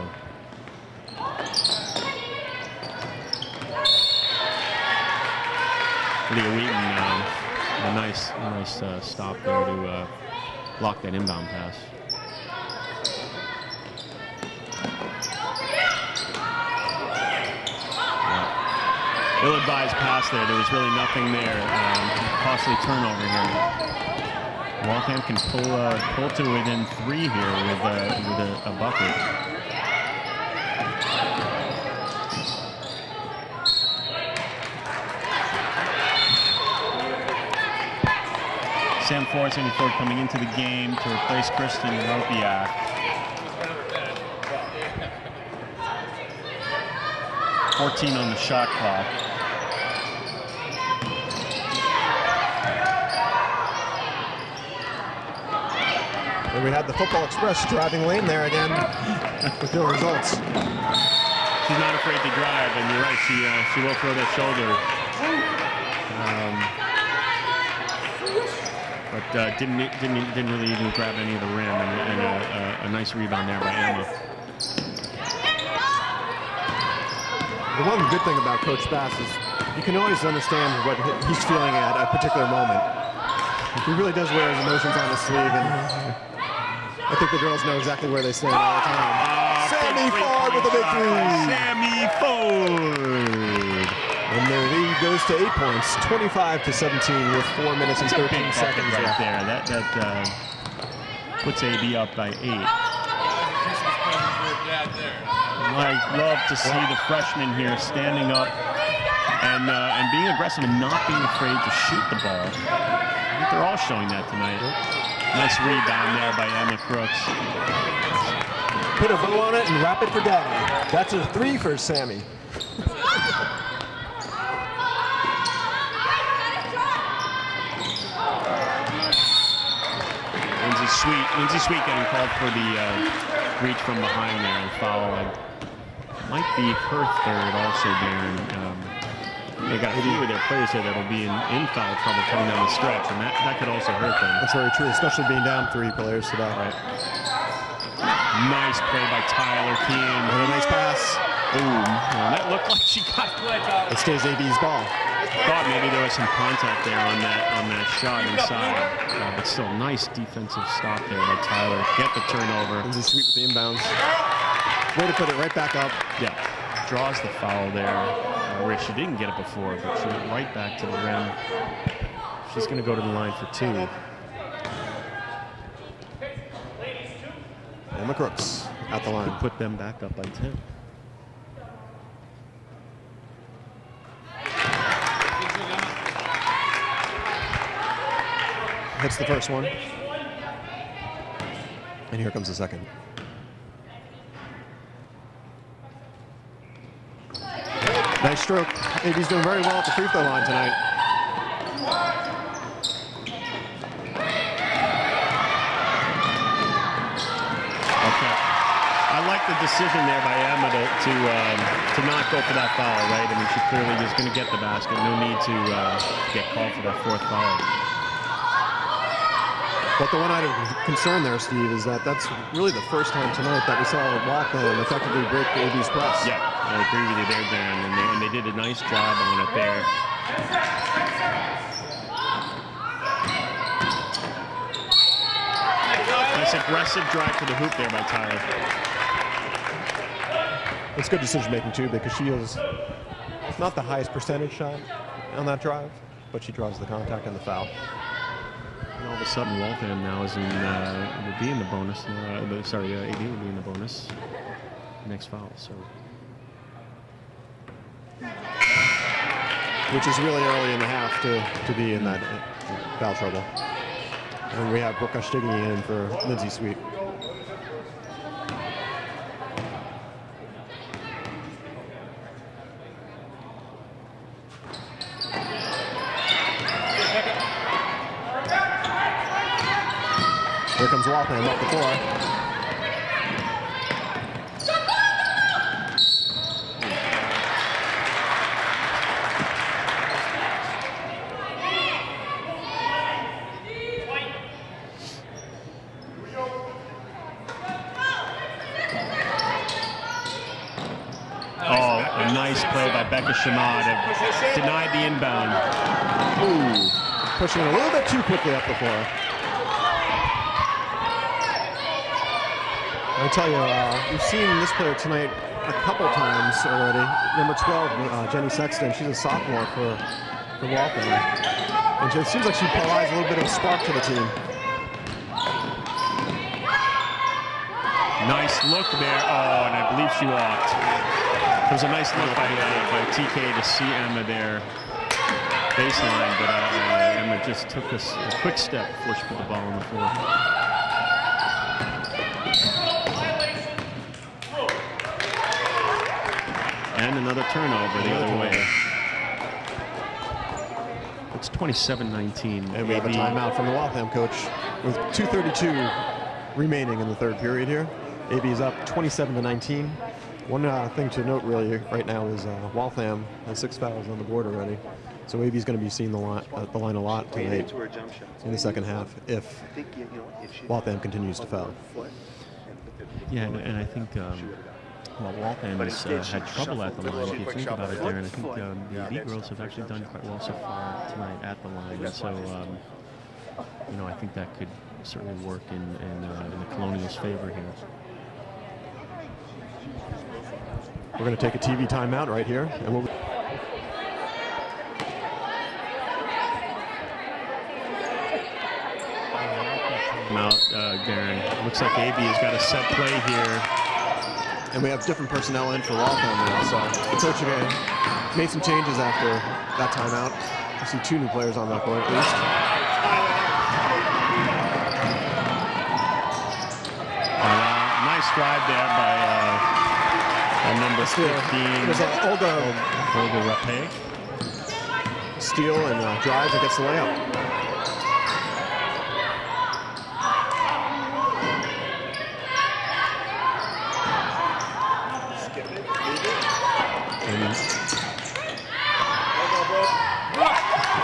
Leah Wheaton, a nice stop there to block that inbound pass. Yeah. Ill-advised pass there. There was really nothing there. Costly turnover here. Waltham can pull to within 3 here with a bucket. Sam Forrest coming into the game to replace Kristen Ropiak. .14 on the shot clock. And we had the Football Express driving lane there again with no results. She's not afraid to drive, and you're right, she will throw that shoulder. But didn't really even grab any of the rim, and a nice rebound there by Emma. The one good thing about Coach Bass is you can always understand what he's feeling at a particular moment. He really does wear his emotions on his sleeve, and I think the girls know exactly where they stand all the time. Sammy Ford with a big 3. Sammy Ford. And their lead goes to 8 points, 25-17 with 4 minutes and 13 seconds right left. there. That puts AB up by 8. I love to see the freshmen here standing up and being aggressive and not being afraid to shoot the ball. I think they're all showing that tonight. Nice rebound there by Emma Crooks. Put a bow on it and wrap it for daddy. That's a 3 for Sammy. Lindsay Sweet getting called for the reach from behind there and foul. Might be her 3rd also, Darren. They got a few of their players here that will be in foul trouble coming down the stretch, and that could also hurt them. That's very true, especially being down 3 players today. Right. Nice play by Tyler Keane. And a nice pass. Boom. Well, that looked like she got it. Stays AB's ball. Thought maybe there was some contact there on that shot inside, but still nice defensive stop there by Tyler. Get the turnover. Lindsay Sweet with the inbounds. Way to put it right back up. Yeah. draws the foul there, where she didn't get it before, but she went right back to the rim. She's going to go to the line for 2. Emma Crooks at the line. Put them back up by 10. Hits the first one. And here comes the second. Nice stroke. AB's doing very well at the free throw line tonight. Okay. I like the decision there by Emma to not go for that foul, right? I mean, she clearly is going to get the basket. No need to get called for that 4th foul. But the one item of concern there, Steve, is that that's really the first time tonight that we saw Waltham effectively break AB's press. Yeah, I agree with you there, Dan, and they did a nice job on it there. Nice aggressive drive to the hoop there by Tyler. It's good decision making too, because she is not the highest percentage shot on that drive, but she draws the contact and the foul. And all of a sudden, Waltham now is will be in the bonus. AD will be in the bonus. Next foul, so. Which is really early in the half to be in that foul trouble. And we have Brooke Ashtigny in for Lindsay Sweet. Here comes Waltham up the floor. Oh, a nice play by Becca Shimada. Denied the inbound. Ooh, pushing a little bit too quickly up the floor. I tell you, we've seen this player tonight a couple times already. Number 12, Jenny Sexton, she's a sophomore for Waltham. And it seems like she provides a little bit of a spark to the team. Nice look there. Oh, and I believe she walked. It was a nice look by TK to see Emma there baseline, but Emma just took a quick step before she put the ball on the floor. And another turnover the other way. It's 27-19. And we have a timeout from the Waltham coach with 2:32 remaining in the third period here. AB is up 27-19. One thing to note really right now is Waltham has 6 fouls on the board already. So AB is going to be seeing the line a lot tonight in the second half if Waltham continues to foul. Yeah, and I think well, Waltham has had trouble at the line. If you think about it, Darren, I think the AD girls have actually done quite well so far tonight at the line. And so, you know, I think that could certainly work in the Colonials' favor here. We're going to take a TV timeout right here, and we'll. Out, Darren. Looks like AB has got a set play here. And we have different personnel in for Waltham now, so the coach again made some changes after that timeout. I see 2 new players on that court at least. Nice drive there by number 15. There's Olga Rapé. Steal and drives and gets the layup.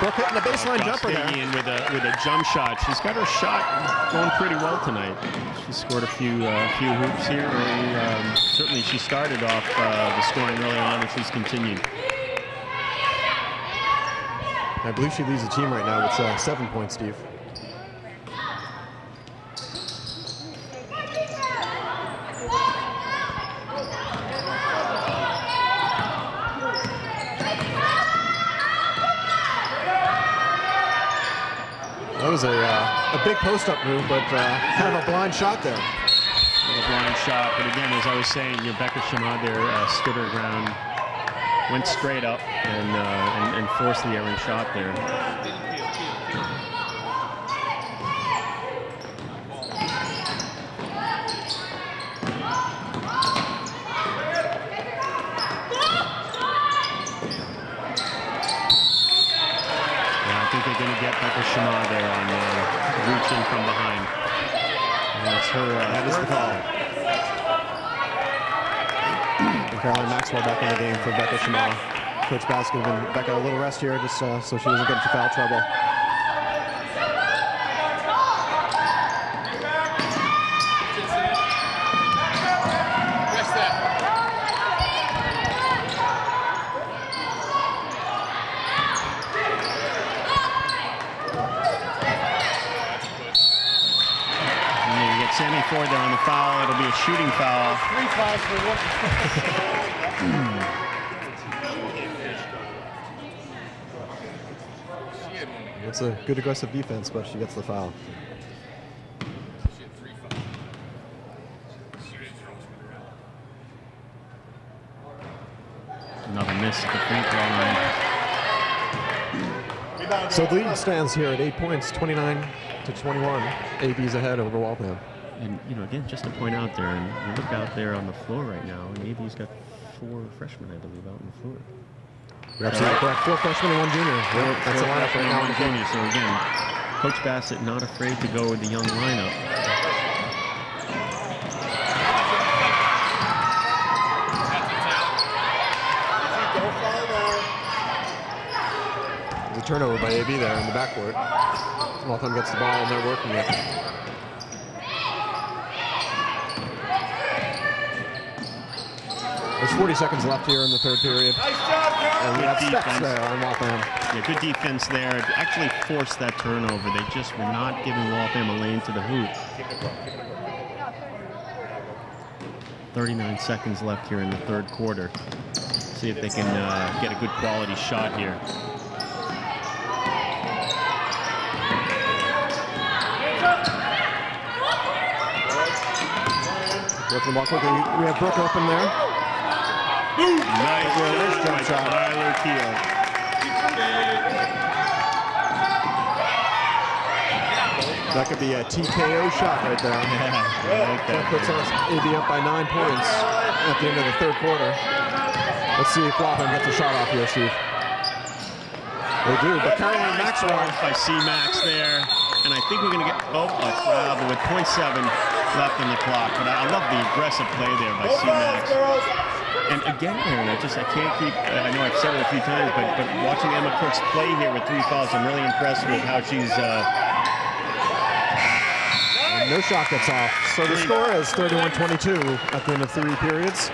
Brooke hitting the baseline jumper there. With a jump shot. She's got her shot going pretty well tonight. She scored a few hoops here. Certainly she started off the scoring early on, and she's continued. I believe she leads the team right now with 7 points, Steve. was a big post-up move, but kind of a blind shot there. A blind shot, but again, as I was saying, Becca Shema there stood her ground, went straight up, and forced the errant shot there. They're going to get Becca Shema there on reaching from behind. And that's her. That is the call. And Caroline Maxwell back in the game for Becca Shema. Coach Bass giving Becca a little rest here just so she doesn't get into foul trouble. Sammy Ford there on the foul. It'll be a shooting foul. 3 fouls for one. It's a good aggressive defense, but she gets the foul. Another miss at the free throw line. So the lead stands here at 8 points, 29-21. AB's ahead over Waltham. And, again, just to point out there, and you look out there on the floor right now, and AB's got 4 freshmen, I believe, out on the floor. You're absolutely correct. 4 freshmen and 1 junior. That's a lineup right now. 1 junior. So, again, Coach Bassett not afraid to go with the young lineup. There's a turnover by AB there in the backcourt. Waltham gets the ball, and they're working it. There's 40 seconds left here in the third period. And we have steps there on Waltham. Yeah, good defense there. Actually forced that turnover. They just were not giving Waltham a lane to the hoop. 39 seconds left here in the third quarter. See if they can get a good quality shot here. Working the ball quickly. We have Brooke open there. Nice jump shot. Tyler Keel. That could be a TKO shot right there. That puts us AB up by 9 points at the end of the third quarter. Let's see if Waltham gets a shot off here, Steve. They do, but Caroline Maxwell by C-Max there. And I think we're going to get, a foul, but with 0.7 left on the clock. But I love the aggressive play there by C-Max. And again, Aaron, I can't keep, I know I've said it a few times, but watching Emma Crooks play here with 3 fouls, I'm really impressed with how she's... no shot gets off. So the score is 31-22 at the end of 3 periods.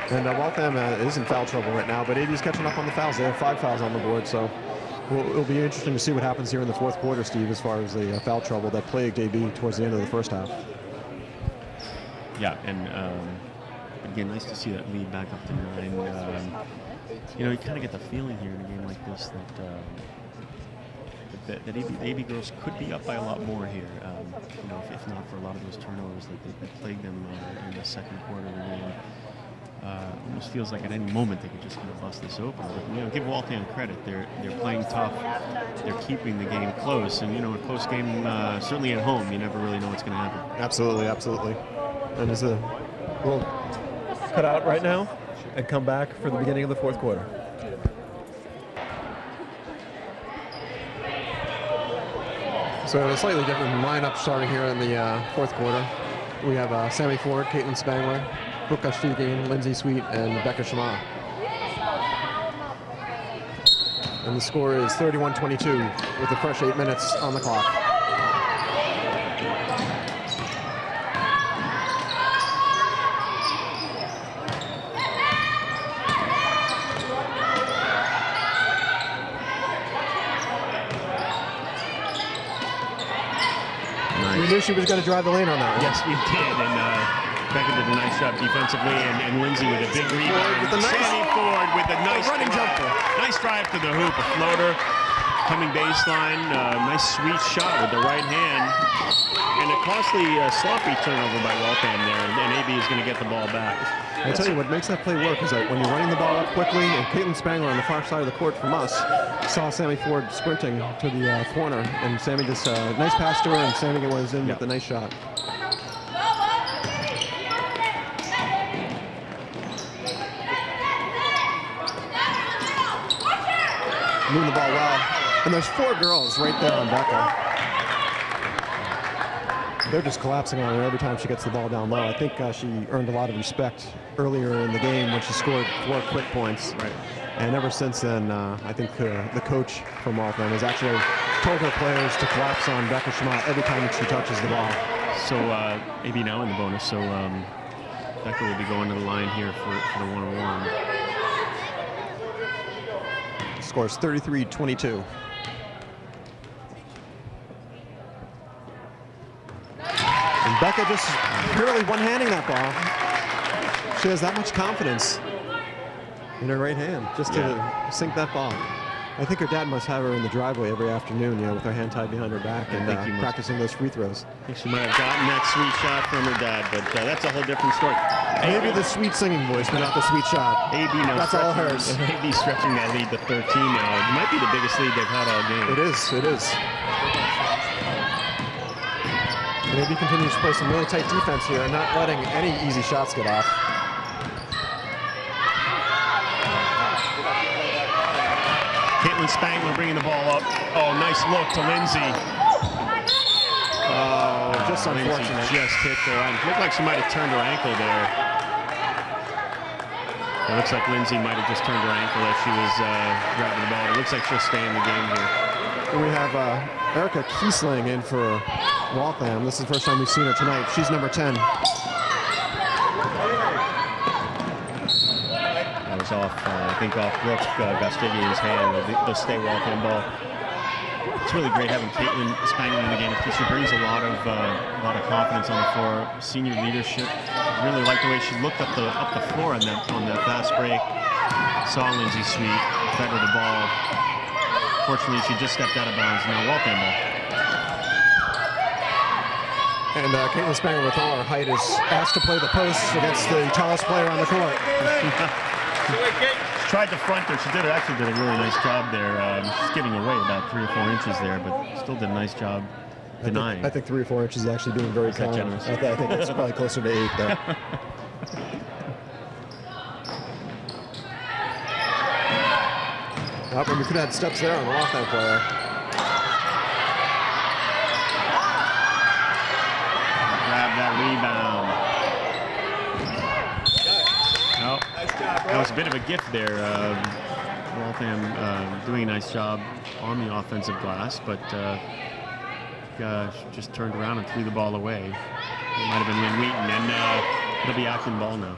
And Waltham is in foul trouble right now, but AB's catching up on the fouls. They have 5 fouls on the board, so it'll be interesting to see what happens here in the fourth quarter, Steve, as far as the foul trouble that plagued AB towards the end of the first half. Yeah, and again, nice to see that lead back up to 9. You kind of get the feeling here in a game like this that AB girls could be up by a lot more here. If not for a lot of those turnovers that plagued them in the second quarter of the game. Almost feels like at any moment they could just kind of bust this open. But give Waltham credit. They're playing tough. They're keeping the game close. And a close game, certainly at home, you never really know what's going to happen. Absolutely, absolutely. And there's a little cut out right now and come back for the beginning of the fourth quarter. So a slightly different lineup starting here in the fourth quarter. We have Sammy Ford, Caitlin Spangler, Brooke Ashtigian, Lindsay Sweet, and Becca Shema. And the score is 31-22 with a fresh 8 minutes on the clock. Nice. We knew she was going to drive the lane on that one. Yes, we did. And Becca did a nice job defensively, and Lindsay with a big rebound. With a nice, Sandy Ford with a nice running drive. jumper. Nice drive to the hoop, a floater. coming baseline, nice sweet shot with the right hand, and a costly sloppy turnover by Waltham there, and AB is going to get the ball back. I tell you what makes that play work is that when you're running the ball up quickly, and Caitlin Spangler on the far side of the court from us saw Sammy Ford sprinting to the corner, and Sammy just nice pass to her, and Sammy was in with a nice shot. Moving the ball well, and there's 4 girls right there on Becca. They're just collapsing on her every time she gets the ball down low. I think she earned a lot of respect earlier in the game when she scored 4 quick points. Right. And ever since then, I think the coach from Waltham has actually told her players to collapse on Becca Schmott every time that she touches the ball. So AB now in the bonus, so Becca will be going to the line here for the one-on-one. Scores 33-22. And Becca just purely one-handing that ball. She has that much confidence in her right hand just to sink that ball. I think her dad must have her in the driveway every afternoon, with her hand tied behind her back and practicing those free throws. I think she might have gotten that sweet shot from her dad, but that's a whole different story. Maybe the sweet singing voice, but not the sweet shot. AB now that's all hers. AB stretching that lead to 13 now. It might be the biggest lead they've had all game. It is. It is. And AB continues to play some really tight defense here and not letting any easy shots get off. Caitlin Spangler bringing the ball up. Oh, nice look to Lindsay. Oh, just unfortunate. Lindsay just hit her. It looked like she might have turned her ankle there. It looks like Lindsay might have just turned her ankle as she was grabbing the ball. It looks like she'll stay in the game here. And we have Erica Kiesling in for Waltham. This is the first time we've seen her tonight. She's number 10. Off, I think off Brooke Gastigian's hand. They'll stay Waltham ball. It's really great having Caitlin Spangler in the game because she brings a lot of confidence on the floor. Senior leadership. Really like the way she looked up the floor on that fast break. Saw Lindsay Sweet, fed her the ball. Fortunately, she just stepped out of bounds. Now Waltham ball. And Caitlin Spangler, with all her height, is asked to play the post against the tallest player on the court. She tried to front her. She actually did a really nice job there. She's giving away about 3 or 4 inches there, but still did a nice job denying. I think 3 or 4 inches is actually being very kind. Generous. I think it's probably closer to 8 there. We could have had steps there on the Waltham player. Grab that rebound. That was a bit of a gift there. Waltham doing a nice job on the offensive glass, but just turned around and threw the ball away. It might have been Lynn Wheaton, and it'll be Acton ball now.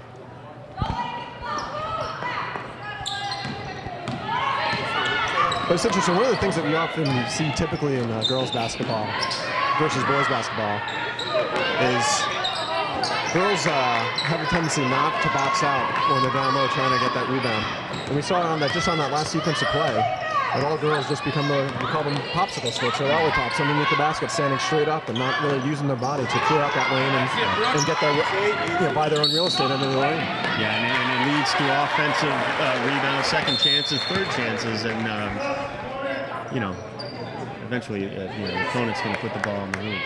But it's interesting. One of the things that we often see typically in girls basketball versus boys basketball is girls have a tendency not to box out when they're down low trying to get that rebound. And we saw just on that last sequence of play, that all girls just become we call them popsicle sticks or lollipops underneath the basket, standing straight up and not really using their body to clear out that lane and get their, buy their own real estate under the lane. Yeah, and it leads to offensive rebounds, second chances, third chances, and eventually the opponent's going to put the ball in the hoop.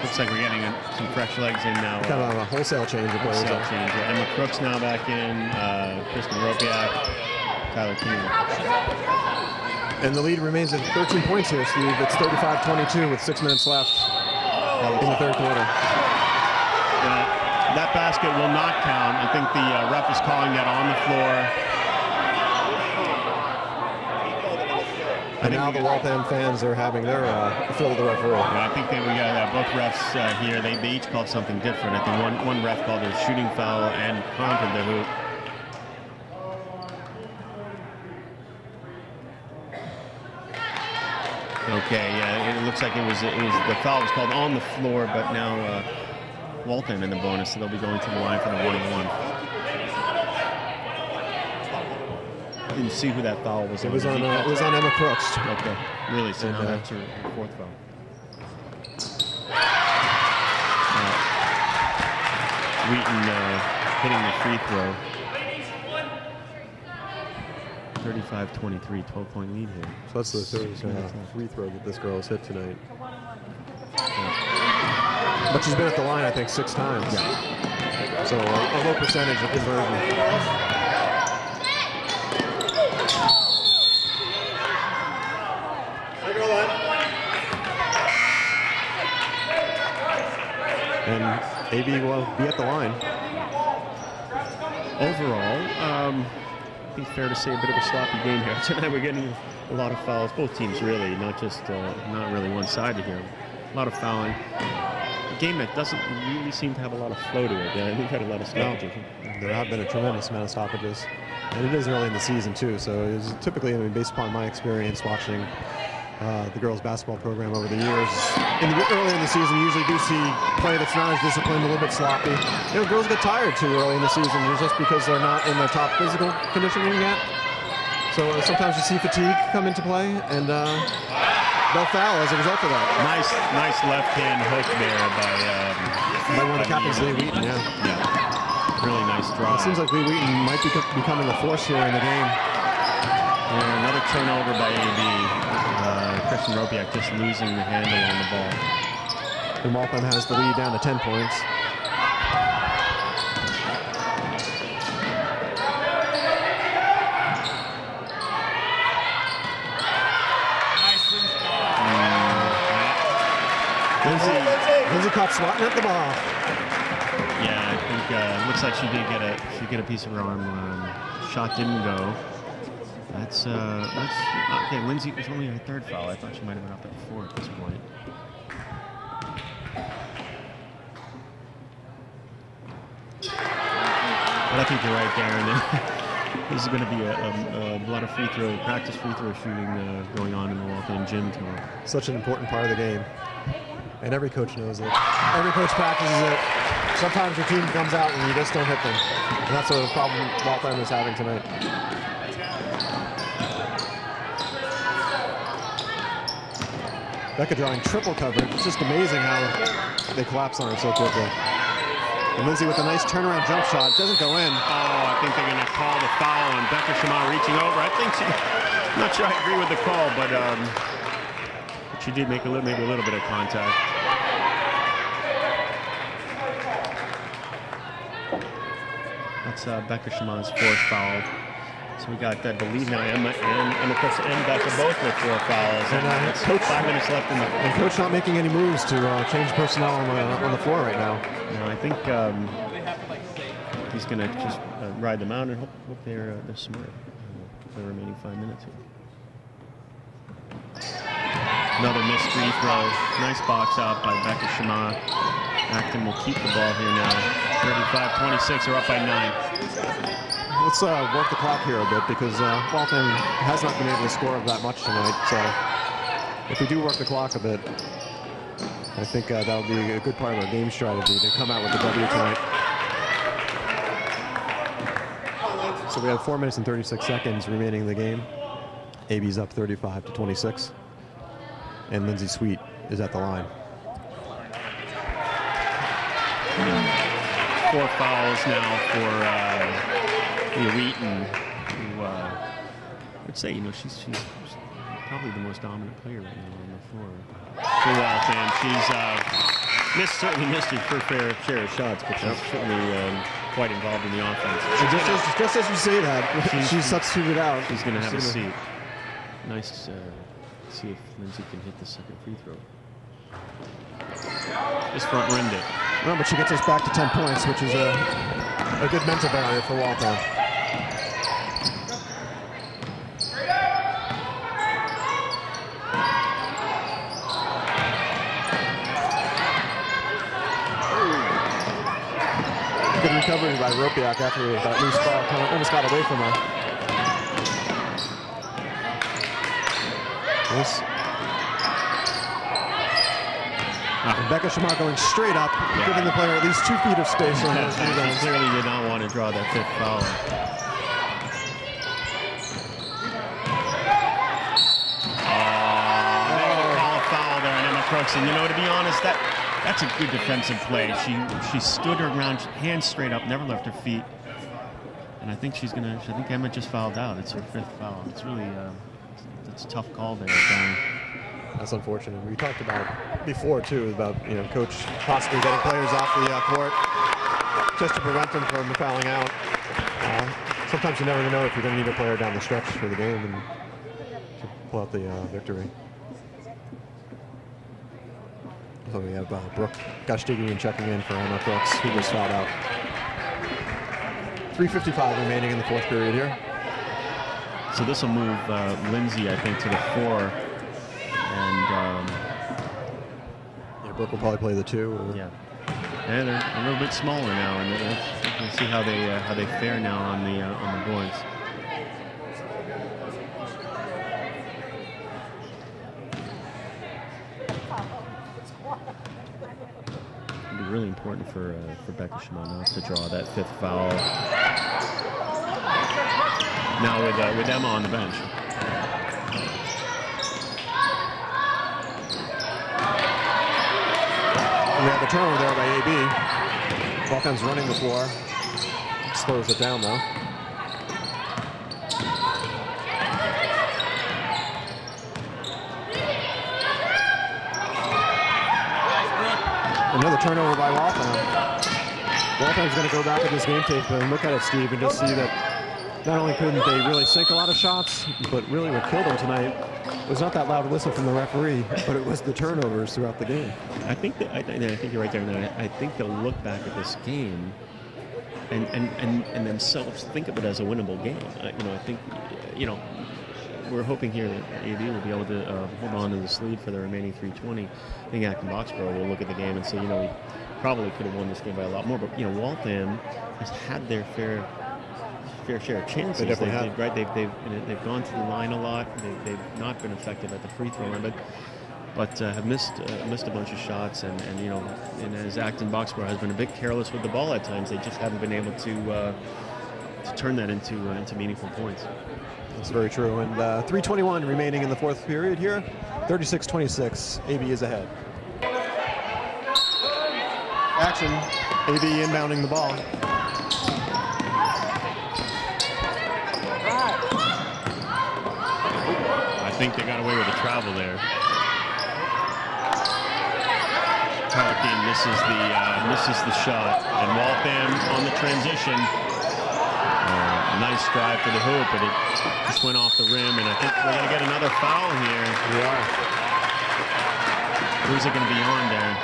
Looks like we're getting some fresh legs in now. Kind of a wholesale change. Yeah. Emma Crooks now back in, Kristen Ropiak, Tyler Keenan. And the lead remains at 13 points here, Steve. It's 35-22 with 6 minutes left in the third quarter. That basket will not count. I think the ref is calling that on the floor. And now the Waltham fans are having their fill of the referee. Yeah, I think we got both refs here. They each called something different. I think one ref called it a shooting foul and countered the hoop. Okay, yeah, it looks like it was the foul was called on the floor, but now Waltham in the bonus, so they'll be going to the line for the 1-on-1. see who that foul was on? It was on Emma Crooks. Okay, really? So now that's her fourth foul. Wheaton hitting the free throw. 35-23, 12-point lead here. So that's the third free throw that this girl has hit tonight. But she's been at the line, I think, 6 times. Yeah. So a low percentage of conversion. And AB will be at the line. Overall, I think it's fair to say a bit of a sloppy game here. Tonight we're getting a lot of fouls, both teams really, not really one-sided here. A lot of fouling. A game that doesn't really seem to have a lot of flow to it. We've had a lot of stoppages. No, there have been a tremendous amount of stoppages. And it is early in the season too, so it is typically, I mean, based upon my experience watching the girls' basketball program over the years, early in the season, you usually do see play that's not as disciplined, a little bit sloppy. You know, girls get tired too early in the season just because they're not in their top physical conditioning yet. So sometimes you see fatigue come into play, and they'll foul as a result of that. Nice left-hand hook there by one of the captains, Lee Wheaton. Yeah. Really nice drive. It seems like Lee Wheaton might be becoming a force here in the game. And another turnover by AB. Christian Ropiak just losing the handle on the ball. And Waltham has the lead down to 10 points. Lindsay caught swatting at the ball. Yeah, I think it looks like she did get a piece of her arm. Shot didn't go. That's okay. Lindsay was only her third foul. I thought she might have been up at 4 at this point. But I think you're right, Darren. This is going to be a lot of practice free throw shooting going on in the Waltham gym tomorrow. Such an important part of the game, and every coach knows it. Every coach practices it. Sometimes your team comes out and you just don't hit them, and that's what the problem Waltham is having tonight. Becca drawing triple coverage. It's just amazing how they collapse on her so quickly. And Lindsay with a nice turnaround jump shot. It doesn't go in. Oh, I think they're going to call the foul on Becca Shamar reaching over. I'm not sure I agree with the call, but she did make maybe a little bit of contact. That's Becca Shamar's 4th foul. So we got, I believe now, Emma and Becca both with 4 fouls. And Coach, 5 minutes left in the. And Coach not making any moves to change personnel on the floor right now. No, I think he's going to just ride them out and hope they're smart for the remaining 5 minutes here. Another missed free throw. Nice box out by Becca Shamar. Acton will keep the ball here now. 35-26, they're up by 9. Let's work the clock here a bit because Waltham has not been able to score that much tonight. So if we do work the clock a bit, I think that'll be a good part of our game strategy to come out with the W tonight. So we have 4 minutes and 36 seconds remaining in the game. AB's up 35-26. And Lindsay Sweet is at the line. 4 fouls now for Wheaton, who I would say, she's probably the most dominant player right now on the floor for Waltham. She's certainly missed her fair share of shots, but she's certainly quite involved in the offense. Just as you say that, she's substituted out. She's going to have a seat. Nice to see if Lindsay can hit the second free throw. Just front-rimmed it. No, but she gets us back to 10 points, which is a good mental barrier for Waltham. Good recovery by Ropiak after that loose ball almost got away from her. And Becca Shamar going straight up, giving the player at least 2 feet of space on those rebounds. She clearly did not want to draw that 5th foul. Crooks, and to be honest, that's a good defensive play. She stood her ground, hands straight up, never left her feet. And I think I think Emma just fouled out. It's her 5th foul. It's really, it's a tough call there, Darren. That's unfortunate. We talked about before too about coach possibly getting players off the court just to prevent them from fouling out. Sometimes you never know if you're going to need a player down the stretch for the game and to pull out the victory. So we have Brooke Gashtigian checking in for Emma Crooks, who was fouled out. 3:55 remaining in the 4th period here. So this will move Lindsay, I think, to the 4. And yeah, Brooke will probably play the 2. Yeah, and they're a little bit smaller now, and we'll see how they fare now on the boards. It'll be really important for Becca Shimon to draw that 5th foul. Now with Emma on the bench. We have a turnover there by AB. Waltham's running the floor. Slows it down though. Another turnover by Waltham. Waltham's going to go back at this game tape and look at it, Steve, and just see that not only couldn't they really sink a lot of shots, but really what killed them tonight was not that loud whistle from the referee, but it was the turnovers throughout the game. I think you're right there. And I think they'll look back at this game and themselves think of it as a winnable game. I think we're hoping here that AB will be able to hold on to this lead for the remaining 3:20. I think Acton Boxborough will look at the game and say, we probably could have won this game by a lot more. But Waltham has had their fair share of chances. They definitely have. Right? They've gone to the line a lot. They've not been effective at the free throw line, but have missed a bunch of shots. And as Acton Boxborough has been a bit careless with the ball at times, they just haven't been able to turn that into meaningful points. That's very true. And 3:21 remaining in the 4th period here. 36-26. AB is ahead. Action. AB inbounding the ball. I think they got away with the travel there. Tarkin misses the shot, and Waltham on the transition. Nice drive for the hoop, but it just went off the rim, and I think we're going to get another foul here. We are. Who's it going to be on there?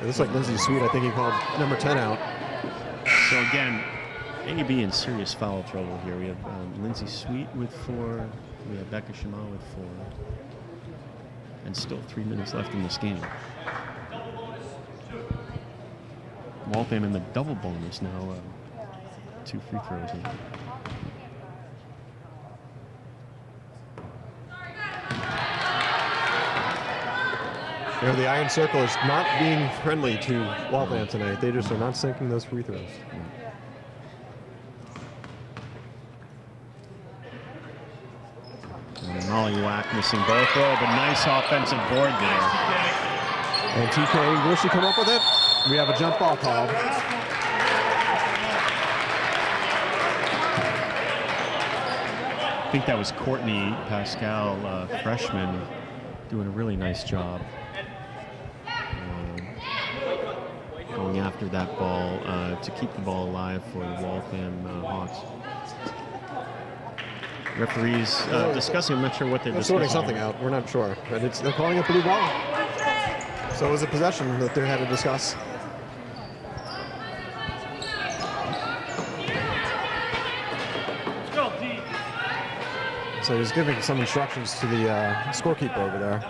It looks like Lindsay Sweet. I think he called number 10 out. So again, AB in serious foul trouble here. We have Lindsay Sweet with 4. We have Becca Shimon with 4. And still 3 minutes left in this game. Waltham in the double bonus now. 2 free throws in. The Iron Circle is not being friendly to Waltham tonight. They just are not sinking those free throws. Molly Wack missing both. Oh, but nice offensive board there. And TK, will she come up with it? We have a jump ball called. I think that was Courtney Pascal, freshman, doing a really nice job. Going after that ball to keep the ball alive for the Waltham Hawks. Referees discussing, I'm not sure what they're discussing. Sorting something out, we're not sure. But they're calling it blue ball. So it was a possession that they had to discuss. So he's giving some instructions to the scorekeeper over there.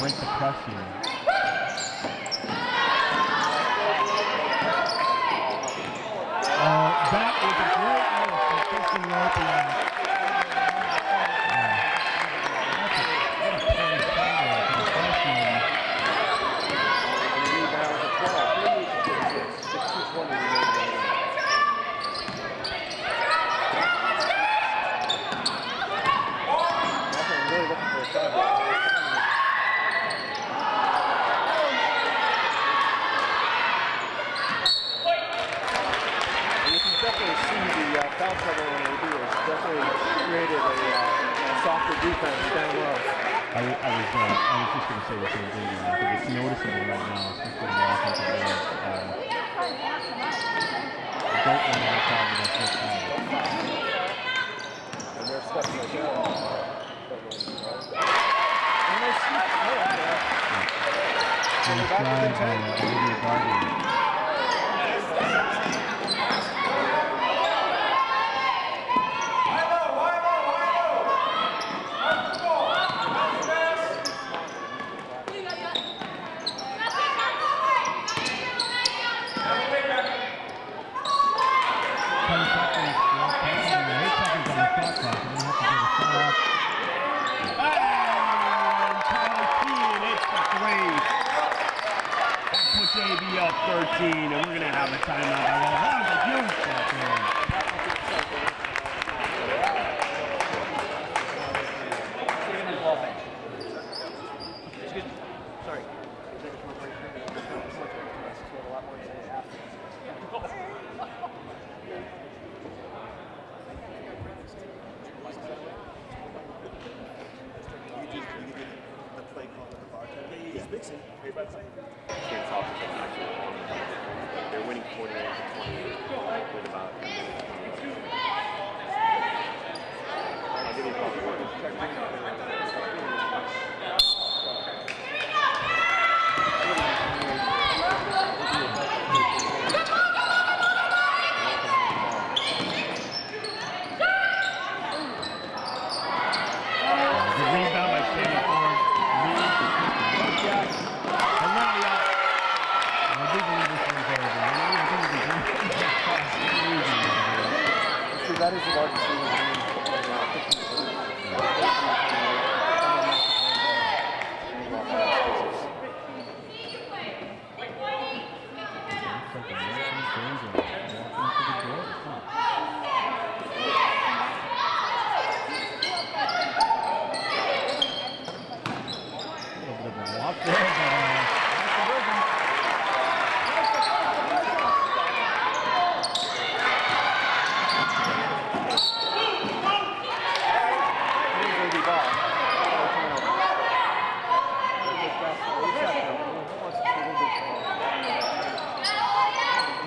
like the press here. That was a great move for Christian Lopez. I was just going to say the same thing. I think it's noticeable right now, especially in the offensive end. Don't want to have a problem with that first time. And they're stepping it down. Nice drive by Olivia Gardner. AB up 13, and we're going to have a timeout. That was a huge shot there. Excuse me. Sorry. The play call with the bartender. He's mixing. They're winning 48-20 with about a minute. I'll give you a call. The rebound by Shane Ford. That is the largest thing.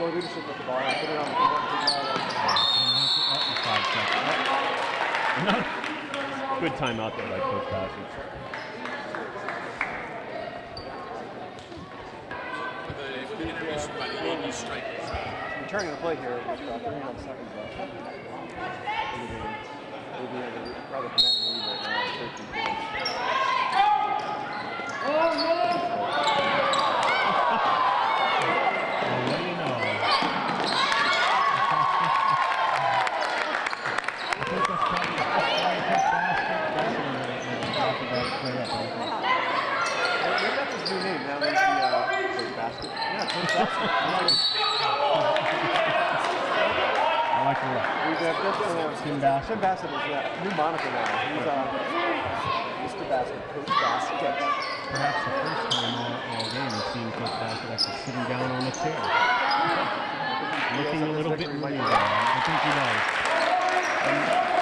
Leadership with the ball. Put it on the Good timeout there by Coach Bassett. Returning the play here with 31 seconds left. Maybe rather commanding lead right now at 13 points. Tim Bassett. Tim Bassett is new moniker now. He's Mr. Bassett, Coach Bassett. Perhaps the first time all game we've seen Coach Bassett actually sitting down on the chair. Looking a little bit worried. I think he does.